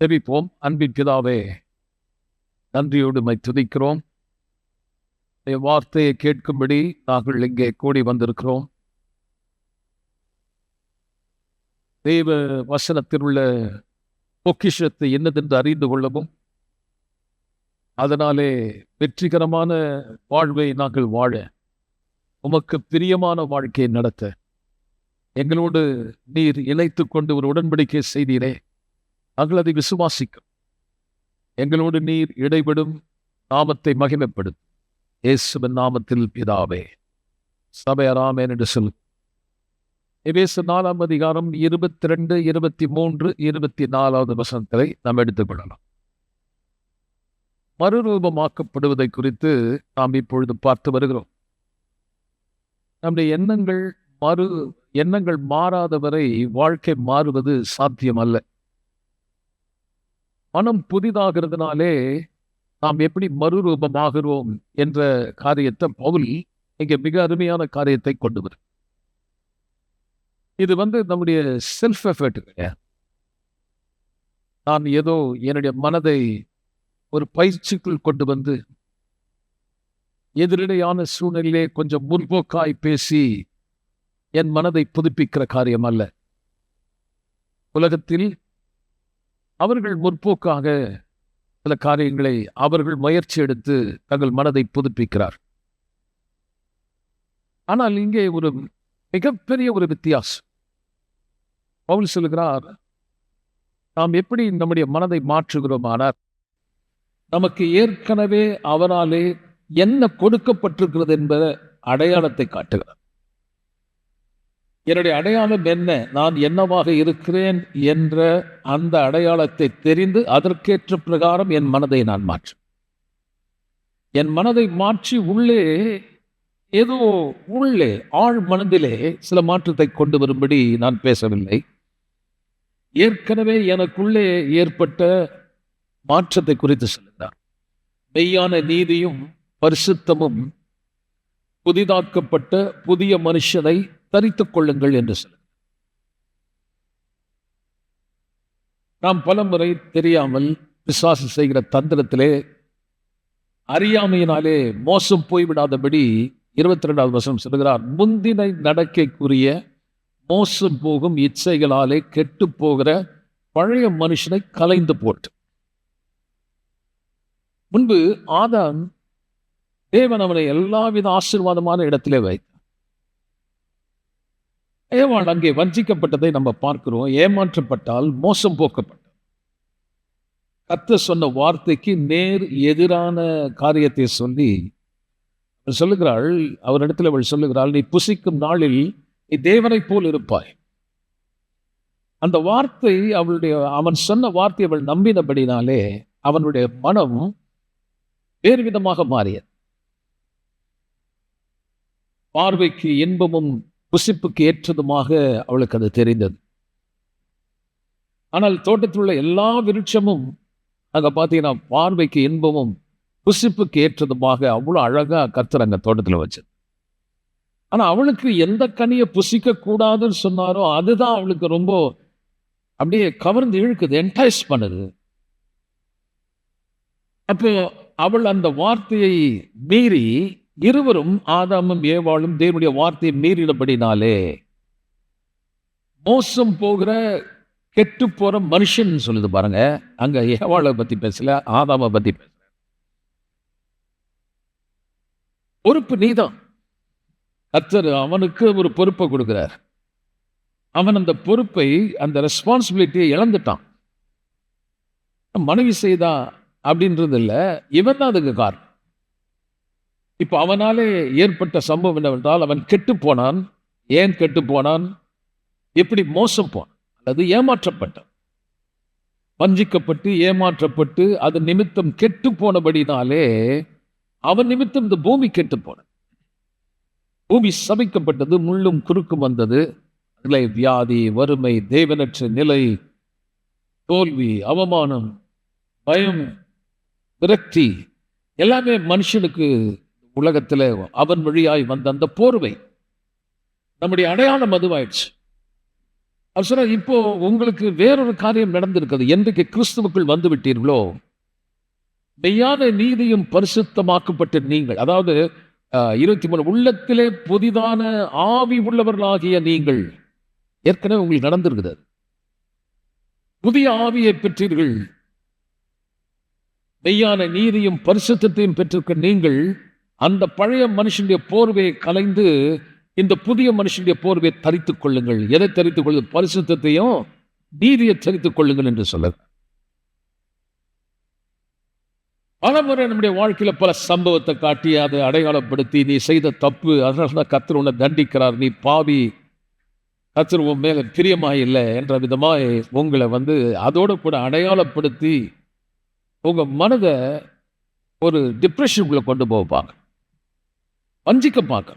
ஜெபிப்போம். அன்பின் பிதாவே, நன்றியோடு உம்மை துதிக்கிறோம். என் வார்த்தையை கேட்கும்படி நாங்கள் இங்கே கூடி வந்திருக்கிறோம். தேவ வசனத்தில் உள்ள பொக்கிஷத்தை என்னதென்று அறிந்து கொள்ளவும், அதனாலே வெற்றிகரமான வாழ்வை நாங்கள் வாழ, உமக்கு பிரியமான வாழ்க்கையை நடத்த எங்களோடு நீர் இணைத்துக் கொண்டு ஒரு உடன்படிக்கை செய்தீரே, நாங்கள் அதை விசுவாசிக்கும். எங்களோடு நீர் இடைபடும், நாமத்தை மகிமைப்படும். இயேசுவின் நாமத்தில் பிதாவே. சபையார் ஆமென் என்று சொல். எபேசு 4 அதிகாரம் 22, 23, 24 வசனங்களை நாம் எடுத்துக்கொள்ளலாம். மறுரூபமாக்கப்படுவதை குறித்து நாம் இப்பொழுது பார்த்து வருகிறோம். நம்முடைய எண்ணங்கள் மாறாதவரை வாழ்க்கை மாறுவது சாத்தியம் அல்ல. மனம் புதிதாகிறதுனாலே நாம் எப்படி மறுரூபமாகிறோம் என்ற காரியத்தை பவுல் இங்கே மிக அருமையான காரியத்தை கொண்டு வரும். இது நம்முடைய செல்ஃப் எஃபர்ட் கிடையாது. நான் ஏதோ என்னுடைய மனதை ஒரு பயிற்சிக்குள் கொண்டு வந்து எதிரிடையான சூழ்நிலையிலே கொஞ்சம் முற்போக்காய் பேசி என் மனதை புதுப்பிக்கிற காரியம் அல்ல. உலகத்தில் அவர்கள் முற்போக்காக சில காரியங்களை அவர்கள் முயற்சி எடுத்து தங்கள் மனதை புதுப்பிக்கிறார். ஆனால் இங்கே ஒரு மிகப்பெரிய ஒரு வித்தியாசம். பவுல் சொல்கிறார், நாம் எப்படி நம்முடைய மனதை மாற்றுகிறோமானார், நமக்கு ஏற்கனவே அவராலே என்ன கொடுக்கப்பட்டிருக்கிறது என்பத அடையாளத்தை காட்டுகிறார். என்னுடைய அடையாளம் என்ன, நான் என்னவாக இருக்கிறேன் என்ற அந்த அடையாளத்தை தெரிந்து அதற்கேற்ற பிரகாரம் என் மனதை நான் மாற்றும். என் மனதை மாற்றி உள்ளே ஏதோ உள்ளே ஆழ் மனதிலே சில மாற்றத்தை கொண்டு வரும்படி நான் பேசவில்லை. ஏற்கனவே எனக்குள்ளே ஏற்பட்ட மாற்றத்தை குறித்து சொல்லுகிறார். மெய்யான நீதியும் பரிசுத்தமும் புதிதாக்கப்பட்ட புதிய மனுஷனை தரித்துக் கொள்ளுங்கள் என்று சொல்ல. நாம் பலமுறை தெரியாமல் பிசாசு செய்கிற தந்திரத்திலே அறியாமையினாலே மோசம் போய்விடாதபடி 22வது வசனம் சொல்கிறார், முந்தின நடக்கைக்குரிய மோசம் போகும் இச்சைகளாலே கெட்டு போகிற பழைய மனுஷனை கலைந்து போட்டு. முன்பு ஆதாம், தேவன் அவனை எல்லாவித ஆசீர்வாதமான இடத்திலே வைத்தார். ஏவாள் அங்கே வஞ்சிக்கப்பட்டதை நம்ம பார்க்கிறோம். ஏமாற்றப்பட்டால் மோசம் போக்கப்பட்டார். கர்த்தர் சொன்ன வார்த்தைக்கு நேர் எதிரான காரியத்தை சொல்லி சொல்லுகிறாள். அவரிடத்தில் அவள் சொல்லுகிறாள், நீ புசிக்கும் நாளில் நீ தேவனை போல் இருப்பாய். அந்த வார்த்தை அவன் சொன்ன வார்த்தை அவள் நம்பினபடினாலே அவனுடைய மனம் வேறு விதமாக மாறியது. பார்வைக்கு இன்பமும் புசிப்புக்கு ஏற்றதுமாக அவளுக்கு அது தெரிந்தது. ஆனால் தோட்டத்தில் உள்ள எல்லா விருட்சமும் அங்க பார்த்தீங்கன்னா பார்வைக்கு இன்பமும் புசிப்புக்கு ஏற்றதுமாக அவ்வளோ அழகா கர்த்தர் அங்க தோட்டத்தில் வச்சது. ஆனா அவளுக்கு எந்த கனியை புசிக்க கூடாதுன்னு சொன்னாரோ அதுதான் அவளுக்கு ரொம்ப அப்படியே கவர்ந்து இழுக்குது, என்டைஸ் பண்ணுது. அப்போ அவள் அந்த வார்த்தையை மீறி, இருவரும் ஆதாமும் ஏவாளும் தேவனுடைய வார்த்தையை மீறினபடினாலே மோசம் போகிற கெட்டு போற மனுஷன் சொல்லுது பாருங்க. அங்க ஏவாளை பத்தி பேசல, ஆதாமை பத்தி பேசல. பொறுப்பு நீதான். கர்த்தர் அவனுக்கு ஒரு பொறுப்பை கொடுக்கிறார். அவன் அந்த பொறுப்பை, அந்த ரெஸ்பான்சிபிலிட்டியை இழந்துட்டான். மனைவி செய்தா அப்படின்றது இல்லை, இவன் தான் அதுக்கு காரணம். இப்போ அவனாலே ஏற்பட்ட சம்பவம் என்னவென்றால், அவன் கெட்டு போனான். ஏன் கெட்டு போனான்? எப்படி மோசம் போனான்? அல்லது ஏமாற்றப்பட்டான். வஞ்சிக்கப்பட்டு ஏமாற்றப்பட்டு அது நிமித்தம் கெட்டு போனபடினாலே அவன் நிமித்தம் இந்த பூமி கெட்டு போன. பூமி சபிக்கப்பட்டது, முள்ளும் குறுக்கும் வந்தது. அதில் வியாதி, வறுமை, தேவனற்ற நிலை, தோல்வி, அவமானம், பயம், விரக்தி எல்லாமே மனுஷனுக்கு உலகத்தில் அவன் வழியாய் வந்த அந்த போர்வை நம்முடைய அடையாளம் அதுவாயிடுச்சு. அவர் சொன்னார், இப்போ உங்களுக்கு வேறொரு காரியம் நடந்திருக்கிறது. என்றைக்கு கிறிஸ்துவுக்குள் வந்து விட்டீர்களோ, மெய்யான நீதியும் பரிசுத்தமாக்கப்பட்ட நீங்கள், அதாவது 23 உள்ளத்திலே புதிதான ஆவி உள்ளவர்களாகிய நீங்கள், ஏற்கனவே உங்களுக்கு நடந்திருக்குது. புதிய ஆவியை பெற்றீர்கள். மெய்யான நீதியும் பரிசுத்தத்தையும் பெற்றிருக்க நீங்கள் அந்த பழைய மனுஷனுடைய போர்வையை கலைந்து இந்த புதிய மனுஷனுடைய போர்வையை தரித்துக் கொள்ளுங்கள். எதை தரித்துக் கொள்ளுங்கள்? பரிசுத்தத்தையும் நீதியை தரித்துக் கொள்ளுங்கள் என்று சொல்ல. பல முறை நம்முடைய வாழ்க்கையில பல சம்பவத்தை காட்டி அதை அடையாளப்படுத்தி, நீ செய்த தப்பு, அதனாலதான் கர்த்தர் உன்னை தண்டிக்கிறார், நீ பாவி, கர்த்தர் உன் மேல பிரியமாய் இல்லை என்ற விதமாய் உங்களை அதோட கூட அடையாளப்படுத்தி உங்க மனதை ஒரு டிப்ரெஷனுக்குள்ள கொண்டு போவாங்க, வஞ்சிக்க பார்க்க.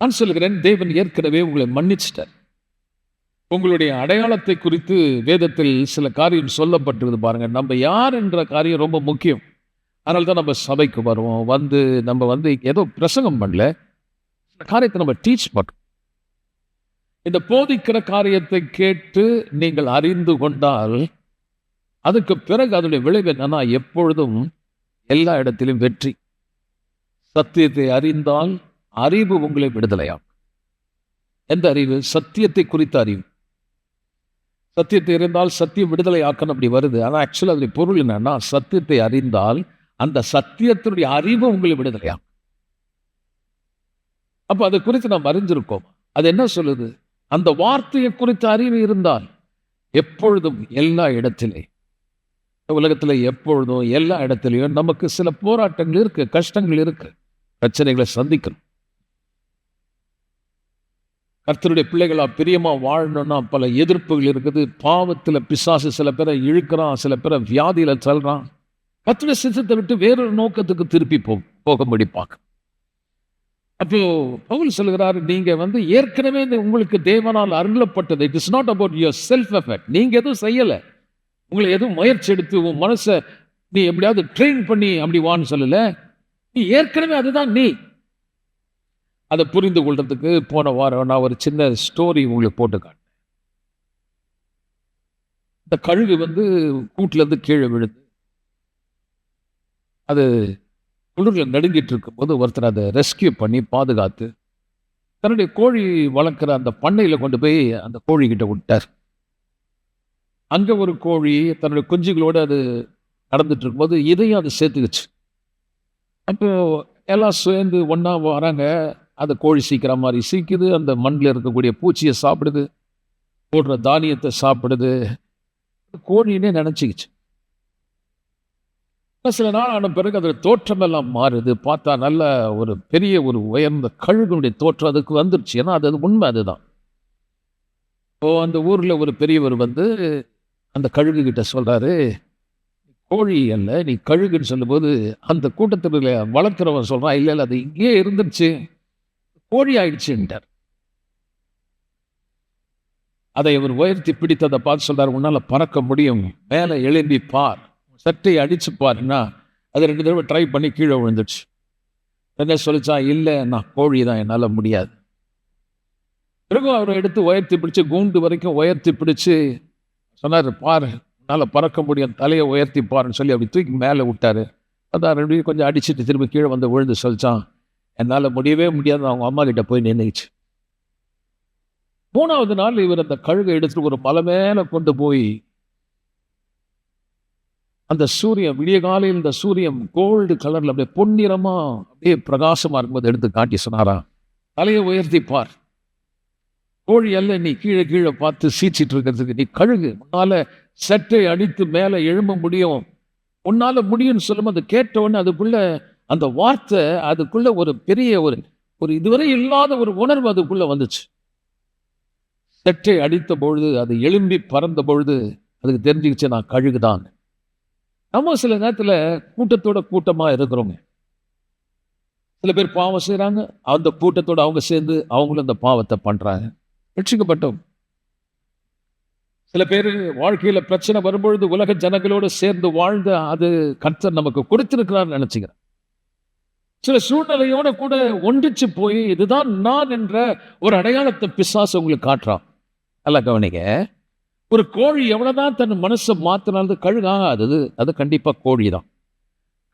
நான் சொல்லுகிறேன், தேவன் ஏற்கனவே உங்களை மன்னிச்சிட்டார். உங்களுடைய அடையாளத்தை குறித்து வேதத்தில் சில காரியம் சொல்லப்பட்டிருது பாருங்க. நம்ம யார் என்ற காரியம் ரொம்ப முக்கியம். அதனால தான் நம்ம சபைக்கு வருவோம். நம்ம ஏதோ பிரசங்கம் பண்ணல, காரியத்தை நம்ம டீச் பண்ணுறோம். இந்த போதிக்கிற காரியத்தை கேட்டு நீங்கள் அறிந்து கொண்டால் அதுக்கு பிறகு அதனுடைய விளைவு என்னன்னா, எப்பொழுதும் எல்லா இடத்திலும் வெற்றி. சத்தியத்தை அறிந்தால் அறிவு உங்களை விடுதலையாகும். எந்த அறிவு? சத்தியத்தை குறித்த அறிவு. சத்தியத்தை அறிந்தால் சத்தியம் விடுதலை ஆக்கணும், அப்படி வருது. ஆனால் ஆக்சுவலாக அதனுடைய பொருள் என்னன்னா, சத்தியத்தை அறிந்தால் அந்த சத்தியத்தினுடைய அறிவு உங்களை விடுதலையாகும். அப்போ அதை குறித்து நாம் அறிஞ்சிருக்கோம். அது என்ன சொல்லுது? அந்த வார்த்தையை குறித்த அறிவு இருந்தால் எப்பொழுதும் எல்லா இடத்திலே, உலகத்தில் எப்பொழுதும் எல்லா இடத்துலையும் நமக்கு சில போராட்டங்கள் இருக்கு, கஷ்டங்கள் இருக்கு, பிரச்சனைகளை சந்திக்கணும். கர்த்தருடைய பிள்ளைகளா பிரியமா வாழணும்னா பல எதிர்ப்புகள் இருக்குது. பாவத்தில் பிசாசு சில பேரை இழுக்கிறான், சில பேரை வியாதியில தள்ளுறான். கர்த்தருடைய சித்தத்தை விட்டு வேறொரு நோக்கத்துக்கு திருப்பி போக முடிப்பாங்க. அப்போ பவுல் சொல்கிறார், நீங்க ஏற்கனவே உங்களுக்கு தேவனால் அருளப்பட்டது. It is not about yourself effect. நீங்க எதுவும் செய்யலை, உங்களை எதுவும் முயற்சி எடுத்து உன் மனசை நீ எப்படியாவது ட்ரெயின் பண்ணி அப்படி வான்னு சொல்லல. நீ ஏற்கனவே அதுதான் நீ. அதை புரிந்து கொள்றதுக்கு போன வாரம் நான் ஒரு சின்ன ஸ்டோரி உங்களுக்கு போட்டுக்காட்டேன். இந்த கழுகு கூட்டுல இருந்து கீழே விழுது. அது குளிர்ல நடுங்கிட்டு இருக்கும் போது ஒருத்தர் அதை ரெஸ்கியூ பண்ணி பாதுகாத்து தன்னுடைய கோழி வளர்க்குற அந்த பண்ணையில கொண்டு போய் அந்த கோழி கிட்ட விட்டார். அங்க ஒரு கோழி தன்னுடைய குஞ்சுகளோடு அது நடந்துட்டு இருக்கும்போது இதையும் அது சேர்த்துக்குச்சு. அப்போ எல்லாம் சேர்ந்து ஒன்றா வராங்க. அந்த கோழி சீக்கிரம் மாதிரி சீக்குது, அந்த மண்ணில் இருக்கக்கூடிய பூச்சியை சாப்பிடுது, போடுற தானியத்தை சாப்பிடுது. கோழின்னே நினச்சிக்கிச்சு. சில நாள் ஆன பிறகு அதோட தோற்றம் எல்லாம் மாறுது. பார்த்தா நல்ல ஒரு பெரிய ஒரு உயர்ந்த கழுகுனுடைய தோற்றம் அதுக்கு வந்துருச்சு. ஏன்னா அது உண்மை, அதுதான். இப்போ அந்த ஊரில் ஒரு பெரியவர் அந்த கழுகு கிட்ட சொல்றாரு, கோழி அல்ல நீ கழுகுன்னு சொல்லும்போது அந்த கூட்டத்தில் வளர்க்கிறவன் சொல்றான், இல்லை இல்லை அது இங்கேயே இருந்துருச்சு, கோழி ஆயிடுச்சுன்ட்டார். அதை அவர் உயர்த்தி பிடித்ததை பார்த்து சொல்றாரு, உன்னால பறக்க முடியும், மேலே எழும்பி பார், சட்டையை அடிச்சு பாருன்னா அது 2 தடவை ட்ரை பண்ணி கீழே விழுந்துச்சு. என்ன சொல்லிச்சா, இல்லை நான் கோழி தான், என்னால் முடியாது. பிறகு அவரை எடுத்து உயர்த்தி பிடிச்சு கூண்டு வரைக்கும் உயர்த்தி பிடிச்சு சொன்னார், பாரு என்னால் பறக்க முடியும், தலையை உயர்த்தி பாருன்னு சொல்லி அப்படி தூக்கி மேலே விட்டாரு. அதான் 2 கொஞ்சம் அடிச்சுட்டு திரும்பி கீழே விழுந்து சொல்லிச்சான், என்னால் முடியவே முடியாது, அவங்க அம்மா கிட்ட போய் நின்றுச்சு. 3ஆவது நாள் இவர் அந்த கழுகை எடுத்துட்டு ஒரு மலை மேலே கொண்டு போய் அந்த சூரியன் விடிய காலையில் இந்த சூரியன் கோல்டு கலர்ல அப்படியே பொன்னிறமா அப்படியே பிரகாசமா இருக்கும்போது எடுத்து காட்டி சொன்னாரா, தலையை உயர்த்தி பார், கோழி அல்ல நீ கீழே கீழே பார்த்து சீச்சிட்டு இருக்கிறதுக்கு, நீ கழுகு, உன்னால சட்டை அடித்து மேலே எழும்ப முடியும், உன்னால முடியும்னு சொல்லும். அது கேட்டவுடனே அதுக்குள்ள அந்த வார்த்தை, அதுக்குள்ள ஒரு பெரிய ஒரு இதுவரை இல்லாத ஒரு உணர்வு அதுக்குள்ள வந்துச்சு. சட்டை அடித்த பொழுது, அது எழும்பி பறந்த பொழுது அதுக்கு தெரிஞ்சுக்கிச்சு நான் கழுகுதான். நம்ம சில நேரத்தில் கூட்டத்தோட கூட்டமா இருக்கிறோங்க. சில பேர் பாவம் செய்யறாங்க, அந்த கூட்டத்தோட அவங்க சேர்ந்து அவங்களும் அந்த பாவத்தை பண்றாங்க, ரட்சிக்கப்பட்டோம். சில பேர் வாழ்க்கையில பிரச்சனை வரும்பொழுது உலக ஜனங்களோடு சேர்ந்து வாழ்ந்த அது கர்த்தர் நமக்கு கொடுத்திருக்கிறார் நினைச்சுக்கிறேன். சில சூழ்நிலையோட கூட ஒன்றிச்சு போய் இதுதான் நான் என்ற ஒரு அடையாளத்தை பிசாசு உங்களுக்கு காட்டுறான். நல்லா கவனிங்க. ஒரு கோழி எவ்வளவுதான் தன் மனசை மாத்தினாலும் கழுகு ஆகாது. அது கண்டிப்பா கோழி தான்.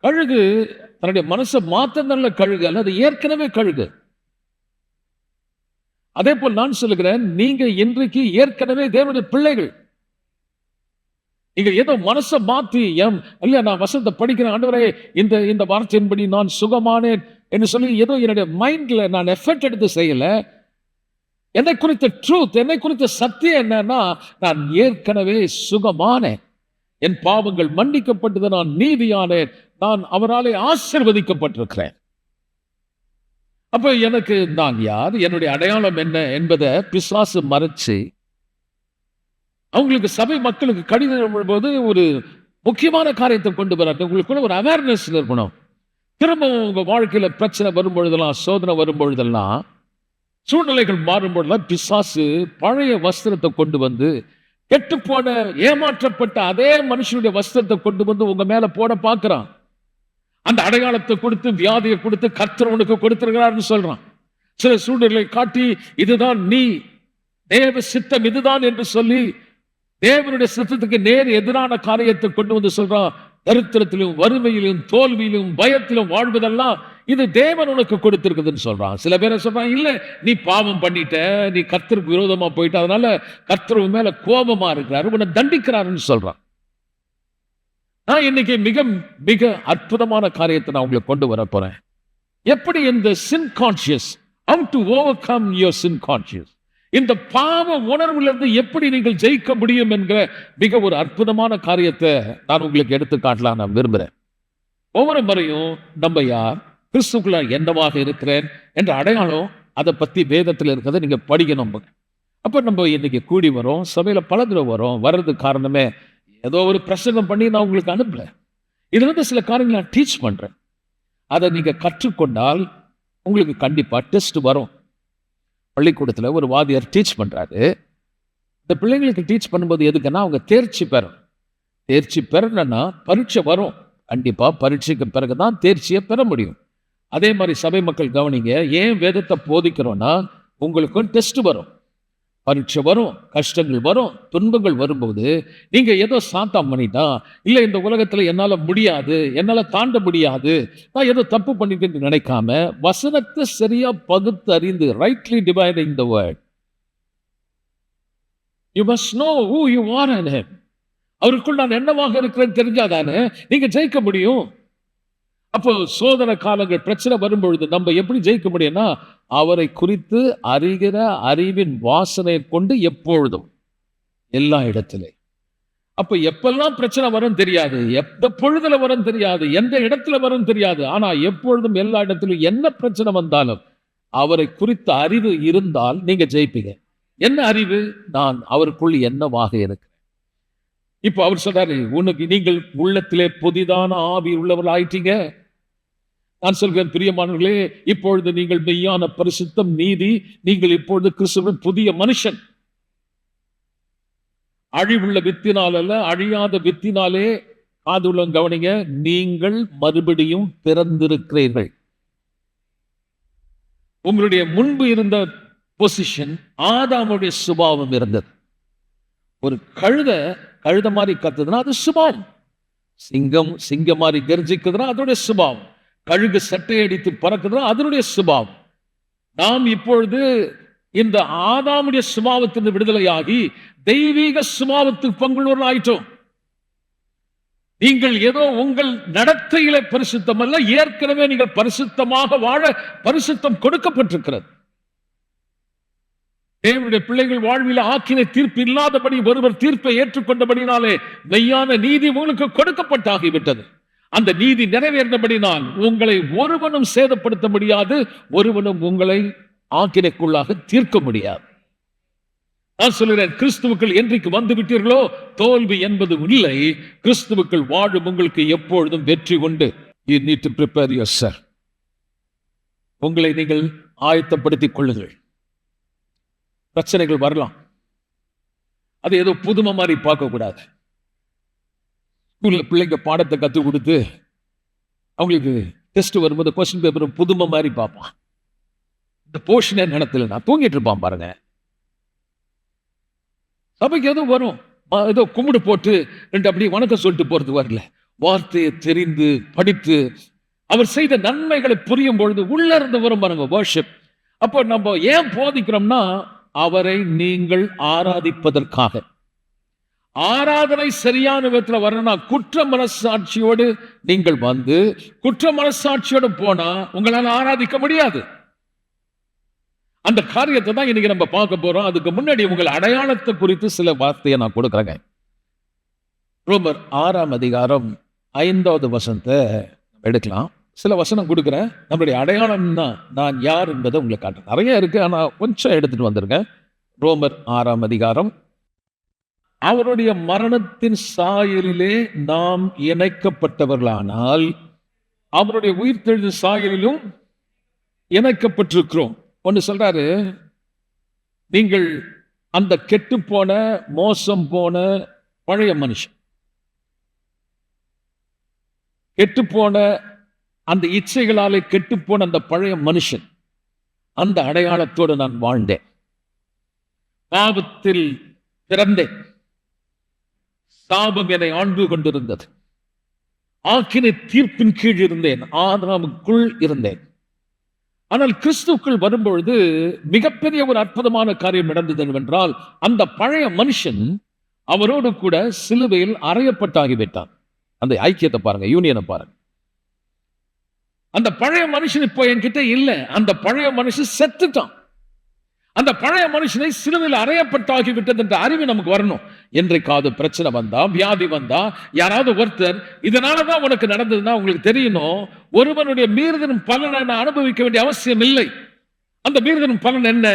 கழுகு தன்னுடைய மனசை மாத்தினால கழுகு அல்ல, அது ஏற்கனவே கழுகு. அதே போல் நான் சொல்லுகிறேன், நீங்க இன்றைக்கு ஏற்கனவே தேவனுடைய பிள்ளைகள். நீங்க ஏதோ மனசை மாத்தி இல்ல நான் வசனத்தை படிக்கிறேன், ஆண்டவரே இந்த இந்த வார்த்தையின்படி நான் சுகமானேன் என்று சொல்லி ஏதோ என்னுடைய மைண்ட்ல நான் எஃபர்ட் எடுத்து செய்யல. என்னை குறித்த ட்ரூத், என்னை குறித்த சத்தியம் என்னன்னா, நான் ஏற்கனவே சுகமானேன், என் பாவங்கள் மன்னிக்கப்பட்டது, நான் நீதியானேன், நான் அவராலே ஆசீர்வதிக்கப்பட்டிருக்கிறேன். அப்ப எனக்கு நான் யார், என்னுடைய அடையாளம் என்ன என்பதை பிசாசு மறைச்சு அவங்களுக்கு சபை மக்களுக்கு கடிதம் போது ஒரு முக்கியமான காரியத்தை கொண்டு வராங்க. உங்களுக்குள்ள ஒரு அவேர்னஸ் இருக்கணும். திரும்ப உங்க வாழ்க்கையில பிரச்சனை வரும்பொழுதெல்லாம், சோதனை வரும்பொழுதெல்லாம், சூழ்நிலைகள் மாறும்பொழுதெல்லாம் பிசாசு பழைய வஸ்திரத்தை கொண்டு வந்து, கெட்டு போன ஏமாற்றப்பட்ட அதே மனுஷனுடைய வஸ்திரத்தை கொண்டு வந்து உங்க மேல போட பார்க்கிறான். அந்த அடையாளத்தை கொடுத்து, வியாதியை கொடுத்து, கர்த்தர் உனக்கு கொடுத்திருக்கிறார்னு சொல்றான். சில சூழ்நிலை காட்டி, இதுதான் நீ, தேவ சித்தம் இதுதான் என்று சொல்லி தேவனுடைய சித்தத்துக்கு நேர் எதிரான காரியத்தை கொண்டு வந்து சொல்றான். தரித்திரத்திலும், வறுமையிலும், தோல்வியிலும், பயத்திலும் வாழ்வதெல்லாம் இது தேவன் உனக்கு கொடுத்திருக்குதுன்னு சொல்றான். சில பேரை சொல்றான், இல்ல நீ பாவம் பண்ணிட்ட, நீ கர்த்தருக்கு விரோதமா போயிட்ட, அதனால கர்த்தர் உன் மேல கோபமா இருக்கிறாரு, உன்னை தண்டிக்கிறாருன்னு சொல்றான். நான் இன்னைக்கு மிக மிக அற்புதமான காரியத்தை நான் உங்களுக்கு கொண்டு வர போறேன். எப்படி இந்த சின் conscious, how to overcome your sin conscious, இந்த பாவ உணர்விலிருந்து எப்படி நீங்கள் ஜெயிக்க முடியும் என்கிற மிக ஒரு அற்புதமான காரியத்தை நான் உங்களுக்கு எடுத்து காட்டலாம் நான் விரும்புகிறேன். ஒவ்வொரு முறையும் நம்ம யார், கிறிஸ்துக்குள்ள என்னவாக இருக்கிறேன் என்ற அடையாளம், அதை பற்றி வேதத்தில் இருக்கிறத நீங்கள் படிக்கணும். அப்போ நம்ம இன்னைக்கு கூடி வரோம், சபையில் பல தடவை வரோம். வர்றதுக்கு காரணமே ஏதோ ஒரு பிரசங்கம் பண்ணி நான் உங்களுக்கு அனுப்பல. இதுல சில காரியங்களை நான் டீச் பண்றேன். அதை நீங்க கற்றுக்கொண்டால் உங்களுக்கு கண்டிப்பா டெஸ்ட் வரும். பள்ளிக்கூடத்தில் ஒரு வாதியார் டீச் பண்றாரு. இந்த பிள்ளைங்களுக்கு டீச் பண்ணும்போது எதுக்குன்னா அவங்க தேர்ச்சி பெறணும். தேர்ச்சி பெறணும்னா பரீட்சை வரும். கண்டிப்பா பரீட்சைக்கு பிறகுதான் தேர்ச்சியை பெற முடியும். அதே மாதிரி சபை மக்கள் கவனிங்க, ஏன் வேதத்தை போதிக்கிறோம்னா உங்களுக்கும் டெஸ்ட் வரும், பரீட்சை வரும், கஷ்டங்கள் வரும், துன்பங்கள் வரும்போது நீங்க ஏதோ சாத்தம் பண்ணிட்டா, இல்லை இந்த உலகத்துல என்னால முடியாது, என்னால தாண்ட முடியாது, நான் ஏதோ தப்பு பண்ணிட்டு நினைக்காம வசனத்தை சரியா பகுத்து அறிந்து, rightly dividing the word, you must know who you are in him. அவருக்குள் நான் என்னவாக இருக்கிறேன்னு தெரிஞ்சாதானே நீங்க ஜெயிக்க முடியும். அப்போ சோதனை காலங்கள், பிரச்சனை வரும்பொழுது நம்ம எப்படி ஜெயிக்க முடியும்னா, அவரை குறித்து அறிகிற அறிவின் வாசனையை கொண்டு எப்பொழுதும் எல்லா இடத்திலே. அப்ப எப்பெல்லாம் பிரச்சனை வரும் தெரியாது, எந்த பொழுதுல வரும் தெரியாது, எந்த இடத்துல வரும் தெரியாது, ஆனா எப்பொழுதும் எல்லா இடத்திலும் என்ன பிரச்சனை வந்தாலும் அவரை குறித்த அறிவு இருந்தால் நீங்க ஜெயிப்பீங்க. என்ன அறிவு? நான் அவருக்குள் என்னவாக இருக்கிறேன். இப்போ அவர் சொல்றாரு, உனக்கு நீங்கள் உள்ளத்திலே புதிதான ஆவி உள்ளவர்கள் ஆயிட்டீங்க. நான் சொல்கிறேன் பிரியமானவர்களே, இப்பொழுது நீங்கள் மெய்யான பரிசுத்தம், நீதி, நீங்கள் இப்பொழுது கிறிஸ்துவின் புதிய மனுஷன். அழிவுள்ள வித்தினால் அல்ல, அழியாத வித்தினாலே, காதுள்ள கவனிங்க, நீங்கள் மறுபடியும் பிறந்திருக்கிறீர்கள். உங்களுடைய முன்பு இருந்த பொசிஷன், ஆதாமுடைய சுபாவம் இருந்தது. ஒரு கழுத மாதிரி கத்துதுன்னா அது சுபாவம். சிங்கம் மாதிரி கர்ஜிக்குதுன்னா அதோடைய சுபாவம். கழுகு சட்டை அடித்து பறக்குதுன்னா அதனுடைய சுபாவம். நாம் இப்பொழுது இந்த ஆதாமுடைய சுபாவத்திலிருந்து விடுதலையாகி தெய்வீக சுபாவத்துக்கு பங்குள்ளவர்கள் ஆயிட்டோம். நீங்கள் ஏதோ உங்கள் நடத்தையில பரிசுத்தம் அல்ல, ஏற்கனவே நீங்கள் பரிசுத்தமாக வாழ பரிசுத்தம் கொடுக்கப்பட்டிருக்கிறது. தேவனுடைய பிள்ளைகள் வாழ்வில் ஆக்கின தீர்ப்பு இல்லாதபடி ஒருவர் தீர்ப்பை ஏற்றுக்கொண்டபடினாலே மெய்யான நீதி உங்களுக்கு கொடுக்கப்பட்டாகிவிட்டது. அந்த நீதி நிறைவேறினபடினால் உங்களை ஒருவனும் சேதப்படுத்த முடியாது, ஒருவனும் உங்களை ஆக்கினைக்குள்ளாக தீர்க்க முடியாது. நான் சொல்கிறேன், கிறிஸ்துவுக்குள் என்றைக்கு வந்து விட்டீர்களோ தோல்வி என்பது இல்லை. கிறிஸ்துவுக்குள் வாழும் உங்களுக்கு எப்பொழுதும் வெற்றி உண்டு. You need to prepare yourself. உங்களை நீங்கள் ஆயத்தப்படுத்திக் கொள்ளுங்கள். பிரச்சனைகள் வரலாம், அது ஏதோ புதுமை மாதிரி பார்க்க கூடாது. ஸ்கூல்ல பிள்ளைங்க பாடத்தை கற்றுக் கொடுத்து அவங்களுக்கு டெஸ்ட் வரும்போது கொஸ்டின் பேப்பர் புதுமை மாதிரி பார்ப்பான். இந்த போர்ஷனே நடத்தல, நான் தூங்கிட்டு இருப்பான் பாருங்க. சபைக்கு எதுவும் வரும், ஏதோ கும்பிடு போட்டு ரெண்டு அப்படி வணக்கம் சொல்லிட்டு போறது வரல. வார்த்தையை தெரிந்து படித்து அவர் செய்த நன்மைகளை புரியும் பொழுது உள்ள இருந்து வரும் பாருங்க வர்ஷிப். அப்போ நம்ம ஏன் போதிக்கிறோம்னா, அவரை நீங்கள் ஆராதிப்பதற்காக. ஆராதனை சரியான விதத்தில் வரணும்னா குற்ற மனசாட்சியோடு நீங்கள் வந்து குற்ற மனசாட்சியோடு போனா உங்களால் ஆராதிக்க முடியாது. அந்த காரியத்தை தான் இன்னைக்கு நம்ம பார்க்க போறோம். அதுக்கு முன்னாடி உங்கள் அடையாளத்தை குறித்து சில வார்த்தையை நான் கொடுக்குறேங்க. ரோமர் 6ஆம் அதிகாரம் 5வது வசனத்தை எடுக்கலாம். சில வசனம் கொடுக்குறேன். நம்மளுடைய அடையாளம்னா நான் யார் என்பதை உங்களுக்கு காட்டுறேன். நிறைய இருக்கு, ஆனா கொஞ்சம் எடுத்துட்டு வந்துருங்க. ரோமர் 6ஆம் அதிகாரம். அவருடைய மரணத்தின் சாயலிலே நாம் இணைக்கப்பட்டவர்களானால் அவருடைய உயிர்த்தெழுந்த சாயலிலும் இணைக்கப்பட்டிருக்கிறோம். ஒன்று சொல்றாரு, நீங்கள் அந்த கெட்டு போன மோசம் போன பழைய மனுஷன், கெட்டு போன அந்த இச்சைகளாலே கெட்டு போன அந்த பழைய மனுஷன், அந்த அடையாளத்தோடு நான் வாழ்ந்தேன். பாவத்தில் பிறந்தேன், சாபம் என்னை ஆண்டு கொண்டிருந்தது, ஆக்கினை தீர்ப்பின் கீழ் இருந்தேன், ஆதாமுக்குள் இருந்தேன். ஆனால் கிறிஸ்துவுக்குள் வரும்பொழுது மிகப்பெரிய ஒரு அற்புதமான காரியம் நடந்தது என்னவென்றால், அந்த பழைய மனுஷன் அவரோடு கூட சிலுவையில் அறையப்பட்டாகிவிட்டான். அந்த ஐக்கியத்தை பாருங்க, யூனியனை பாருங்க. அந்த பழைய மனுஷன் இப்போ என்கிட்ட இல்லை, அந்த பழைய மனுஷன் செத்துட்டான். அந்த பழைய மனுஷனை சிலுவையில் அறையப்பட்டாகிவிட்டது என்ற அறிவு நமக்கு வரணும். என்றைக்காவது பிரச்சனை வந்தா, வியாதி வந்தா, யாராவது ஒருத்தர் இதனாலதான் உனக்கு நடந்ததுன்னா உங்களுக்கு தெரியணும், ஒருவனுடைய மீறுதலின் பலனை நான் அனுபவிக்க வேண்டிய அவசியம் இல்லை. அந்த மீறுதலின் பலன் என்ன?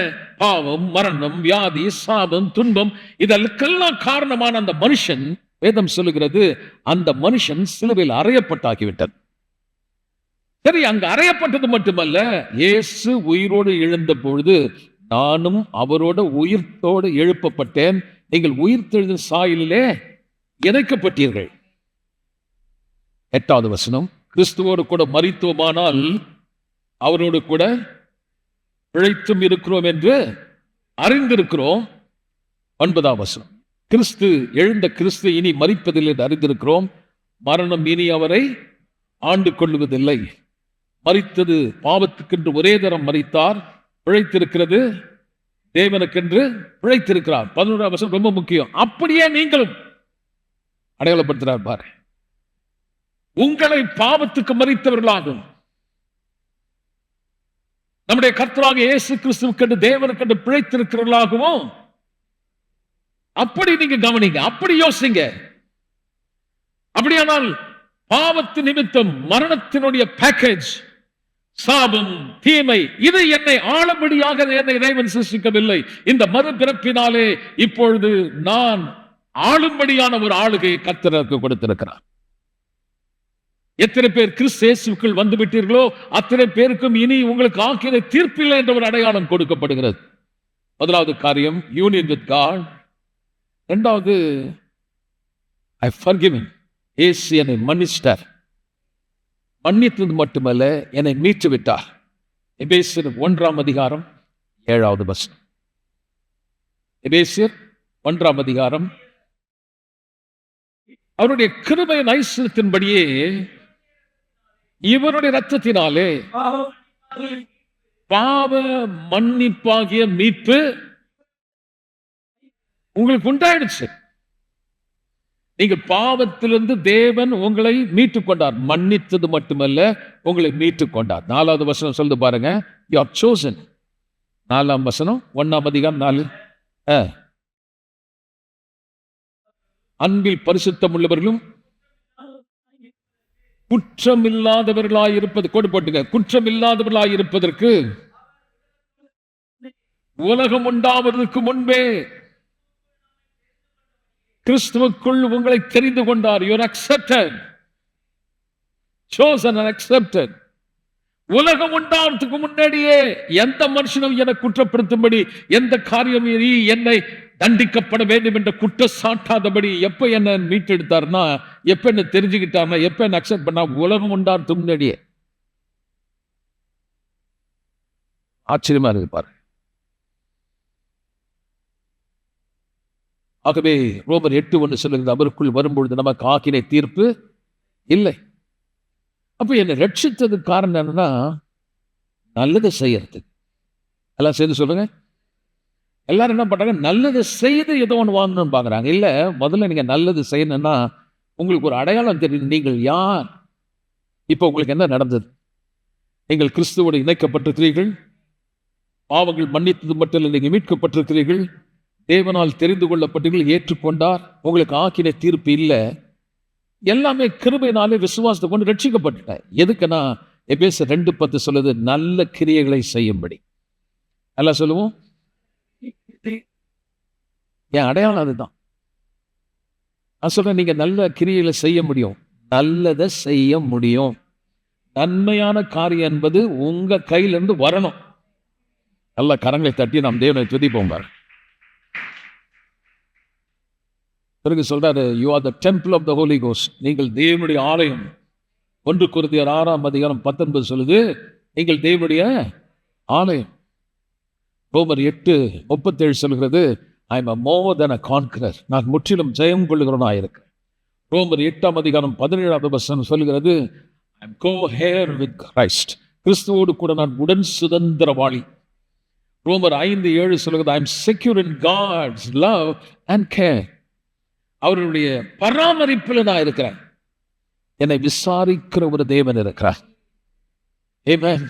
பாவம், மரணம், வியாதி, சாபம், துன்பம், இதற்கெல்லாம் காரணமான அந்த மனுஷன், வேதம் சொல்லுகிறது, அந்த மனுஷன் சிலுவையில் அறையப்பட்டாகிவிட்டார். சரி, அங்க அறையப்பட்டது மட்டுமல்ல, இயேசு உயிரோடு எழுந்த பொழுது நானும் அவரோட உயிர்த்தோடு எழுப்பப்பட்டேன். நீங்கள் உயிர்த்தெழுந்த சாயலிலே இணைக்கப்பட்டீர்கள். 8வது வசனம், கிறிஸ்துவோடு கூட மரித்தோமானால் அவரோடு கூட பிழைத்தும் இருக்கிறோம் என்று அறிந்திருக்கிறோம். 9ஆம் வசனம், கிறிஸ்து எழுந்த கிறிஸ்து இனி மரிப்பதில்லை என்று அறிந்திருக்கிறோம். மரணம் இனி அவரை ஆண்டு கொள்ளுவதில்லை. மரித்தது பாவத்துக்கென்று ஒரே தரம் மரித்தார், பிழைத்திருக்கிறது தேவனுக்கென்று பிழைத்திருக்கிறார். 11ஆம் வசனம் ரொம்ப முக்கியம். அப்படியே நீங்களும் அடையாளப்படுத்துறார் பாரு, உங்களை பாவத்துக்கு மரித்தவர்களாகும் நம்முடைய கர்த்தராக இயேசு கிறிஸ்துவுக்கென்று தேவனுக்கென்று பிழைத்திருக்கிறவர்களாகவும். அப்படி நீங்க கவனிங்க, அப்படி யோசிங்க. அப்படியானால் பாவத்து நிமித்தம் மரணத்தினுடைய பேக்கேஜ், சாபம், தீமை, இது என்னை ஆளும்படியாக என்னை இறைவன் சிருஷ்டிக்கவில்லை. இந்த மறுபிறப்பினாலே இப்பொழுது நான் ஆளும்படியான ஒரு ஆளுகையை கர்த்தருக்கு கொடுத்திருக்கிறார். எத்தனை பேர் கிறிஸ்து இயேசுவுக்குள் வந்து விட்டீர்களோ அத்தனை பேருக்கும் இனி உங்களுக்கு ஆக்கினை தீர்ப்பில்லை என்ற ஒரு அடையாளம் கொடுக்கப்படுகிறது. முதலாவது காரியம், யூனியன் வித் காட். இரண்டாவது, ஐ ஃபர்கிவன். இயேசு என்னை மன்னிச்சிட்டார். மன்னித்தது மட்டுமல்ல, என்னை மீட்டு விட்டார். எபேசியர் 1ஆம் அதிகாரம் 7வது வசனம். எபேசியர் 1ஆம் அதிகாரம், அவருடைய கிருபையின் ஐஸ்வரியத்தின்படியே இவருடைய இரத்தத்தினாலே பாவ மன்னிப்பாகிய மீட்பு உங்களுக்கு உண்டாயிடுச்சு. நீங்கள் பாவத்திலிருந்து தேவன் உங்களை மீட்டுக் கொண்டார். மன்னித்தது மட்டுமல்ல, உங்களை மீட்டுக் கொண்டார். 4வது வசனம் சொல்லுது பாருங்க, you are chosen. 4ஆம் வசனம் 1ஆம் அதிகாரம் 4. அன்பில் பரிசுத்தம் உள்ளவர்களும் குற்றமில்லாதவர்களாய் இருப்பது, கோடு போட்டுங்க, குற்றமில்லாதவர்களாய் இருப்பதற்கு உலகம் உண்டாவதற்கு முன்பே கிறிஸ்துவுக்குள் உங்களை தெரிந்து கொண்டார். You are accepted, chosen and accepted. உலகம் உண்டாவதற்கு முன்னாடியே எந்த மனுஷனும் என்னை குற்றப்படுத்தும்படி, எந்த காரியம் என்னை தண்டிக்கப்பட வேண்டும் என்ற குற்றச்சாட்டாதபடி எப்ப என்ன மீட்டெடுத்தார்னா, எப்ப என்ன தெரிஞ்சுக்கிட்டார்னா, எப்ப என்ன அக்செப்ட் பண்ணா, உலகம் உண்டாவதற்கு முன்னாடியே. ஆச்சரியமா இருக்கு பாரு. ஆகவே ரோமர் 8:1 சொல்லுகிறது, அவருக்குள் வரும்பொழுது நமக்கு ஆக்கினை தீர்ப்பு இல்லை. அப்ப என்னை ரட்சித்ததுக்கு காரணம் என்னன்னா, நல்லதை செய்யறது. எல்லாம் சேர்ந்து சொல்லுங்க. எல்லாரும் என்ன பண்றாங்க, நல்லது செய்து ஏதோ ஒன்று வாங்கணும்னு பாக்குறாங்க. இல்ல, முதல்ல நீங்க நல்லது செய்யணும்னா உங்களுக்கு ஒரு அடையாளம் தெரியும். நீங்கள் யார்? இப்ப உங்களுக்கு என்ன நடந்தது? நீங்கள் கிறிஸ்துவோடு இணைக்கப்பட்டிருக்கிறீர்கள். பாவங்கள் மன்னித்தது மட்டும் இல்லை, நீங்கள் மீட்கப்பட்டிருக்கிறீர்கள். தேவனால் தெரிந்து கொள்ளப்பட்டீர்கள், ஏற்றுக்கொண்டார். உங்களுக்கு ஆக்கினை தீர்ப்பு இல்லை. எல்லாமே கிருபையினாலே விசுவாசத்தை கொண்டு ரட்சிக்கப்பட்டுட்டேன். எதுக்குன்னா எபேசியர் 2:10 சொல்லுது, நல்ல கிரியைகளை செய்யும்படி. எல்லாம் சொல்லுவோம். என் அடையாளம் அதுதான். நான் சொல்றேன், நீங்க நல்ல கிரியைகளை செய்ய முடியும், நல்லதை செய்ய முடியும். நன்மையான காரியம் என்பது உங்க கையிலிருந்து வரணும். நல்ல கரங்களை தட்டி நாம் தேவனை துதிப்போம். பிறகு சொல்றாரு, you are the temple of the holy ghost. நீங்கள் தேவனுடைய ஆலயம். 1 கொரிந்தியர் 6:19 சொல்லுது, நீங்கள் தேவனுடைய ஆலயம். ரோமர் 8:37 சொல்கிறது, I am more then a conqueror. நான் முற்றிலும் ஜெயம் கொள்ளுகிறவனாக இருக்கிறேன். ரோமர் 8:17 சொல்லுகிறது, I am co-heir with Christ. கிறிஸ்துவோடு கூட நான் உடன் சுதந்திரவாளி. ரோமர் 5:7 சொல்லுகிறது, I am secure in God's love and care. அவருடைய பராமரிப்பில் நான் இருக்கிறேன். என்னை விசாரிக்கிற ஒரு தேவன் இருக்கிறார். ஆமென்.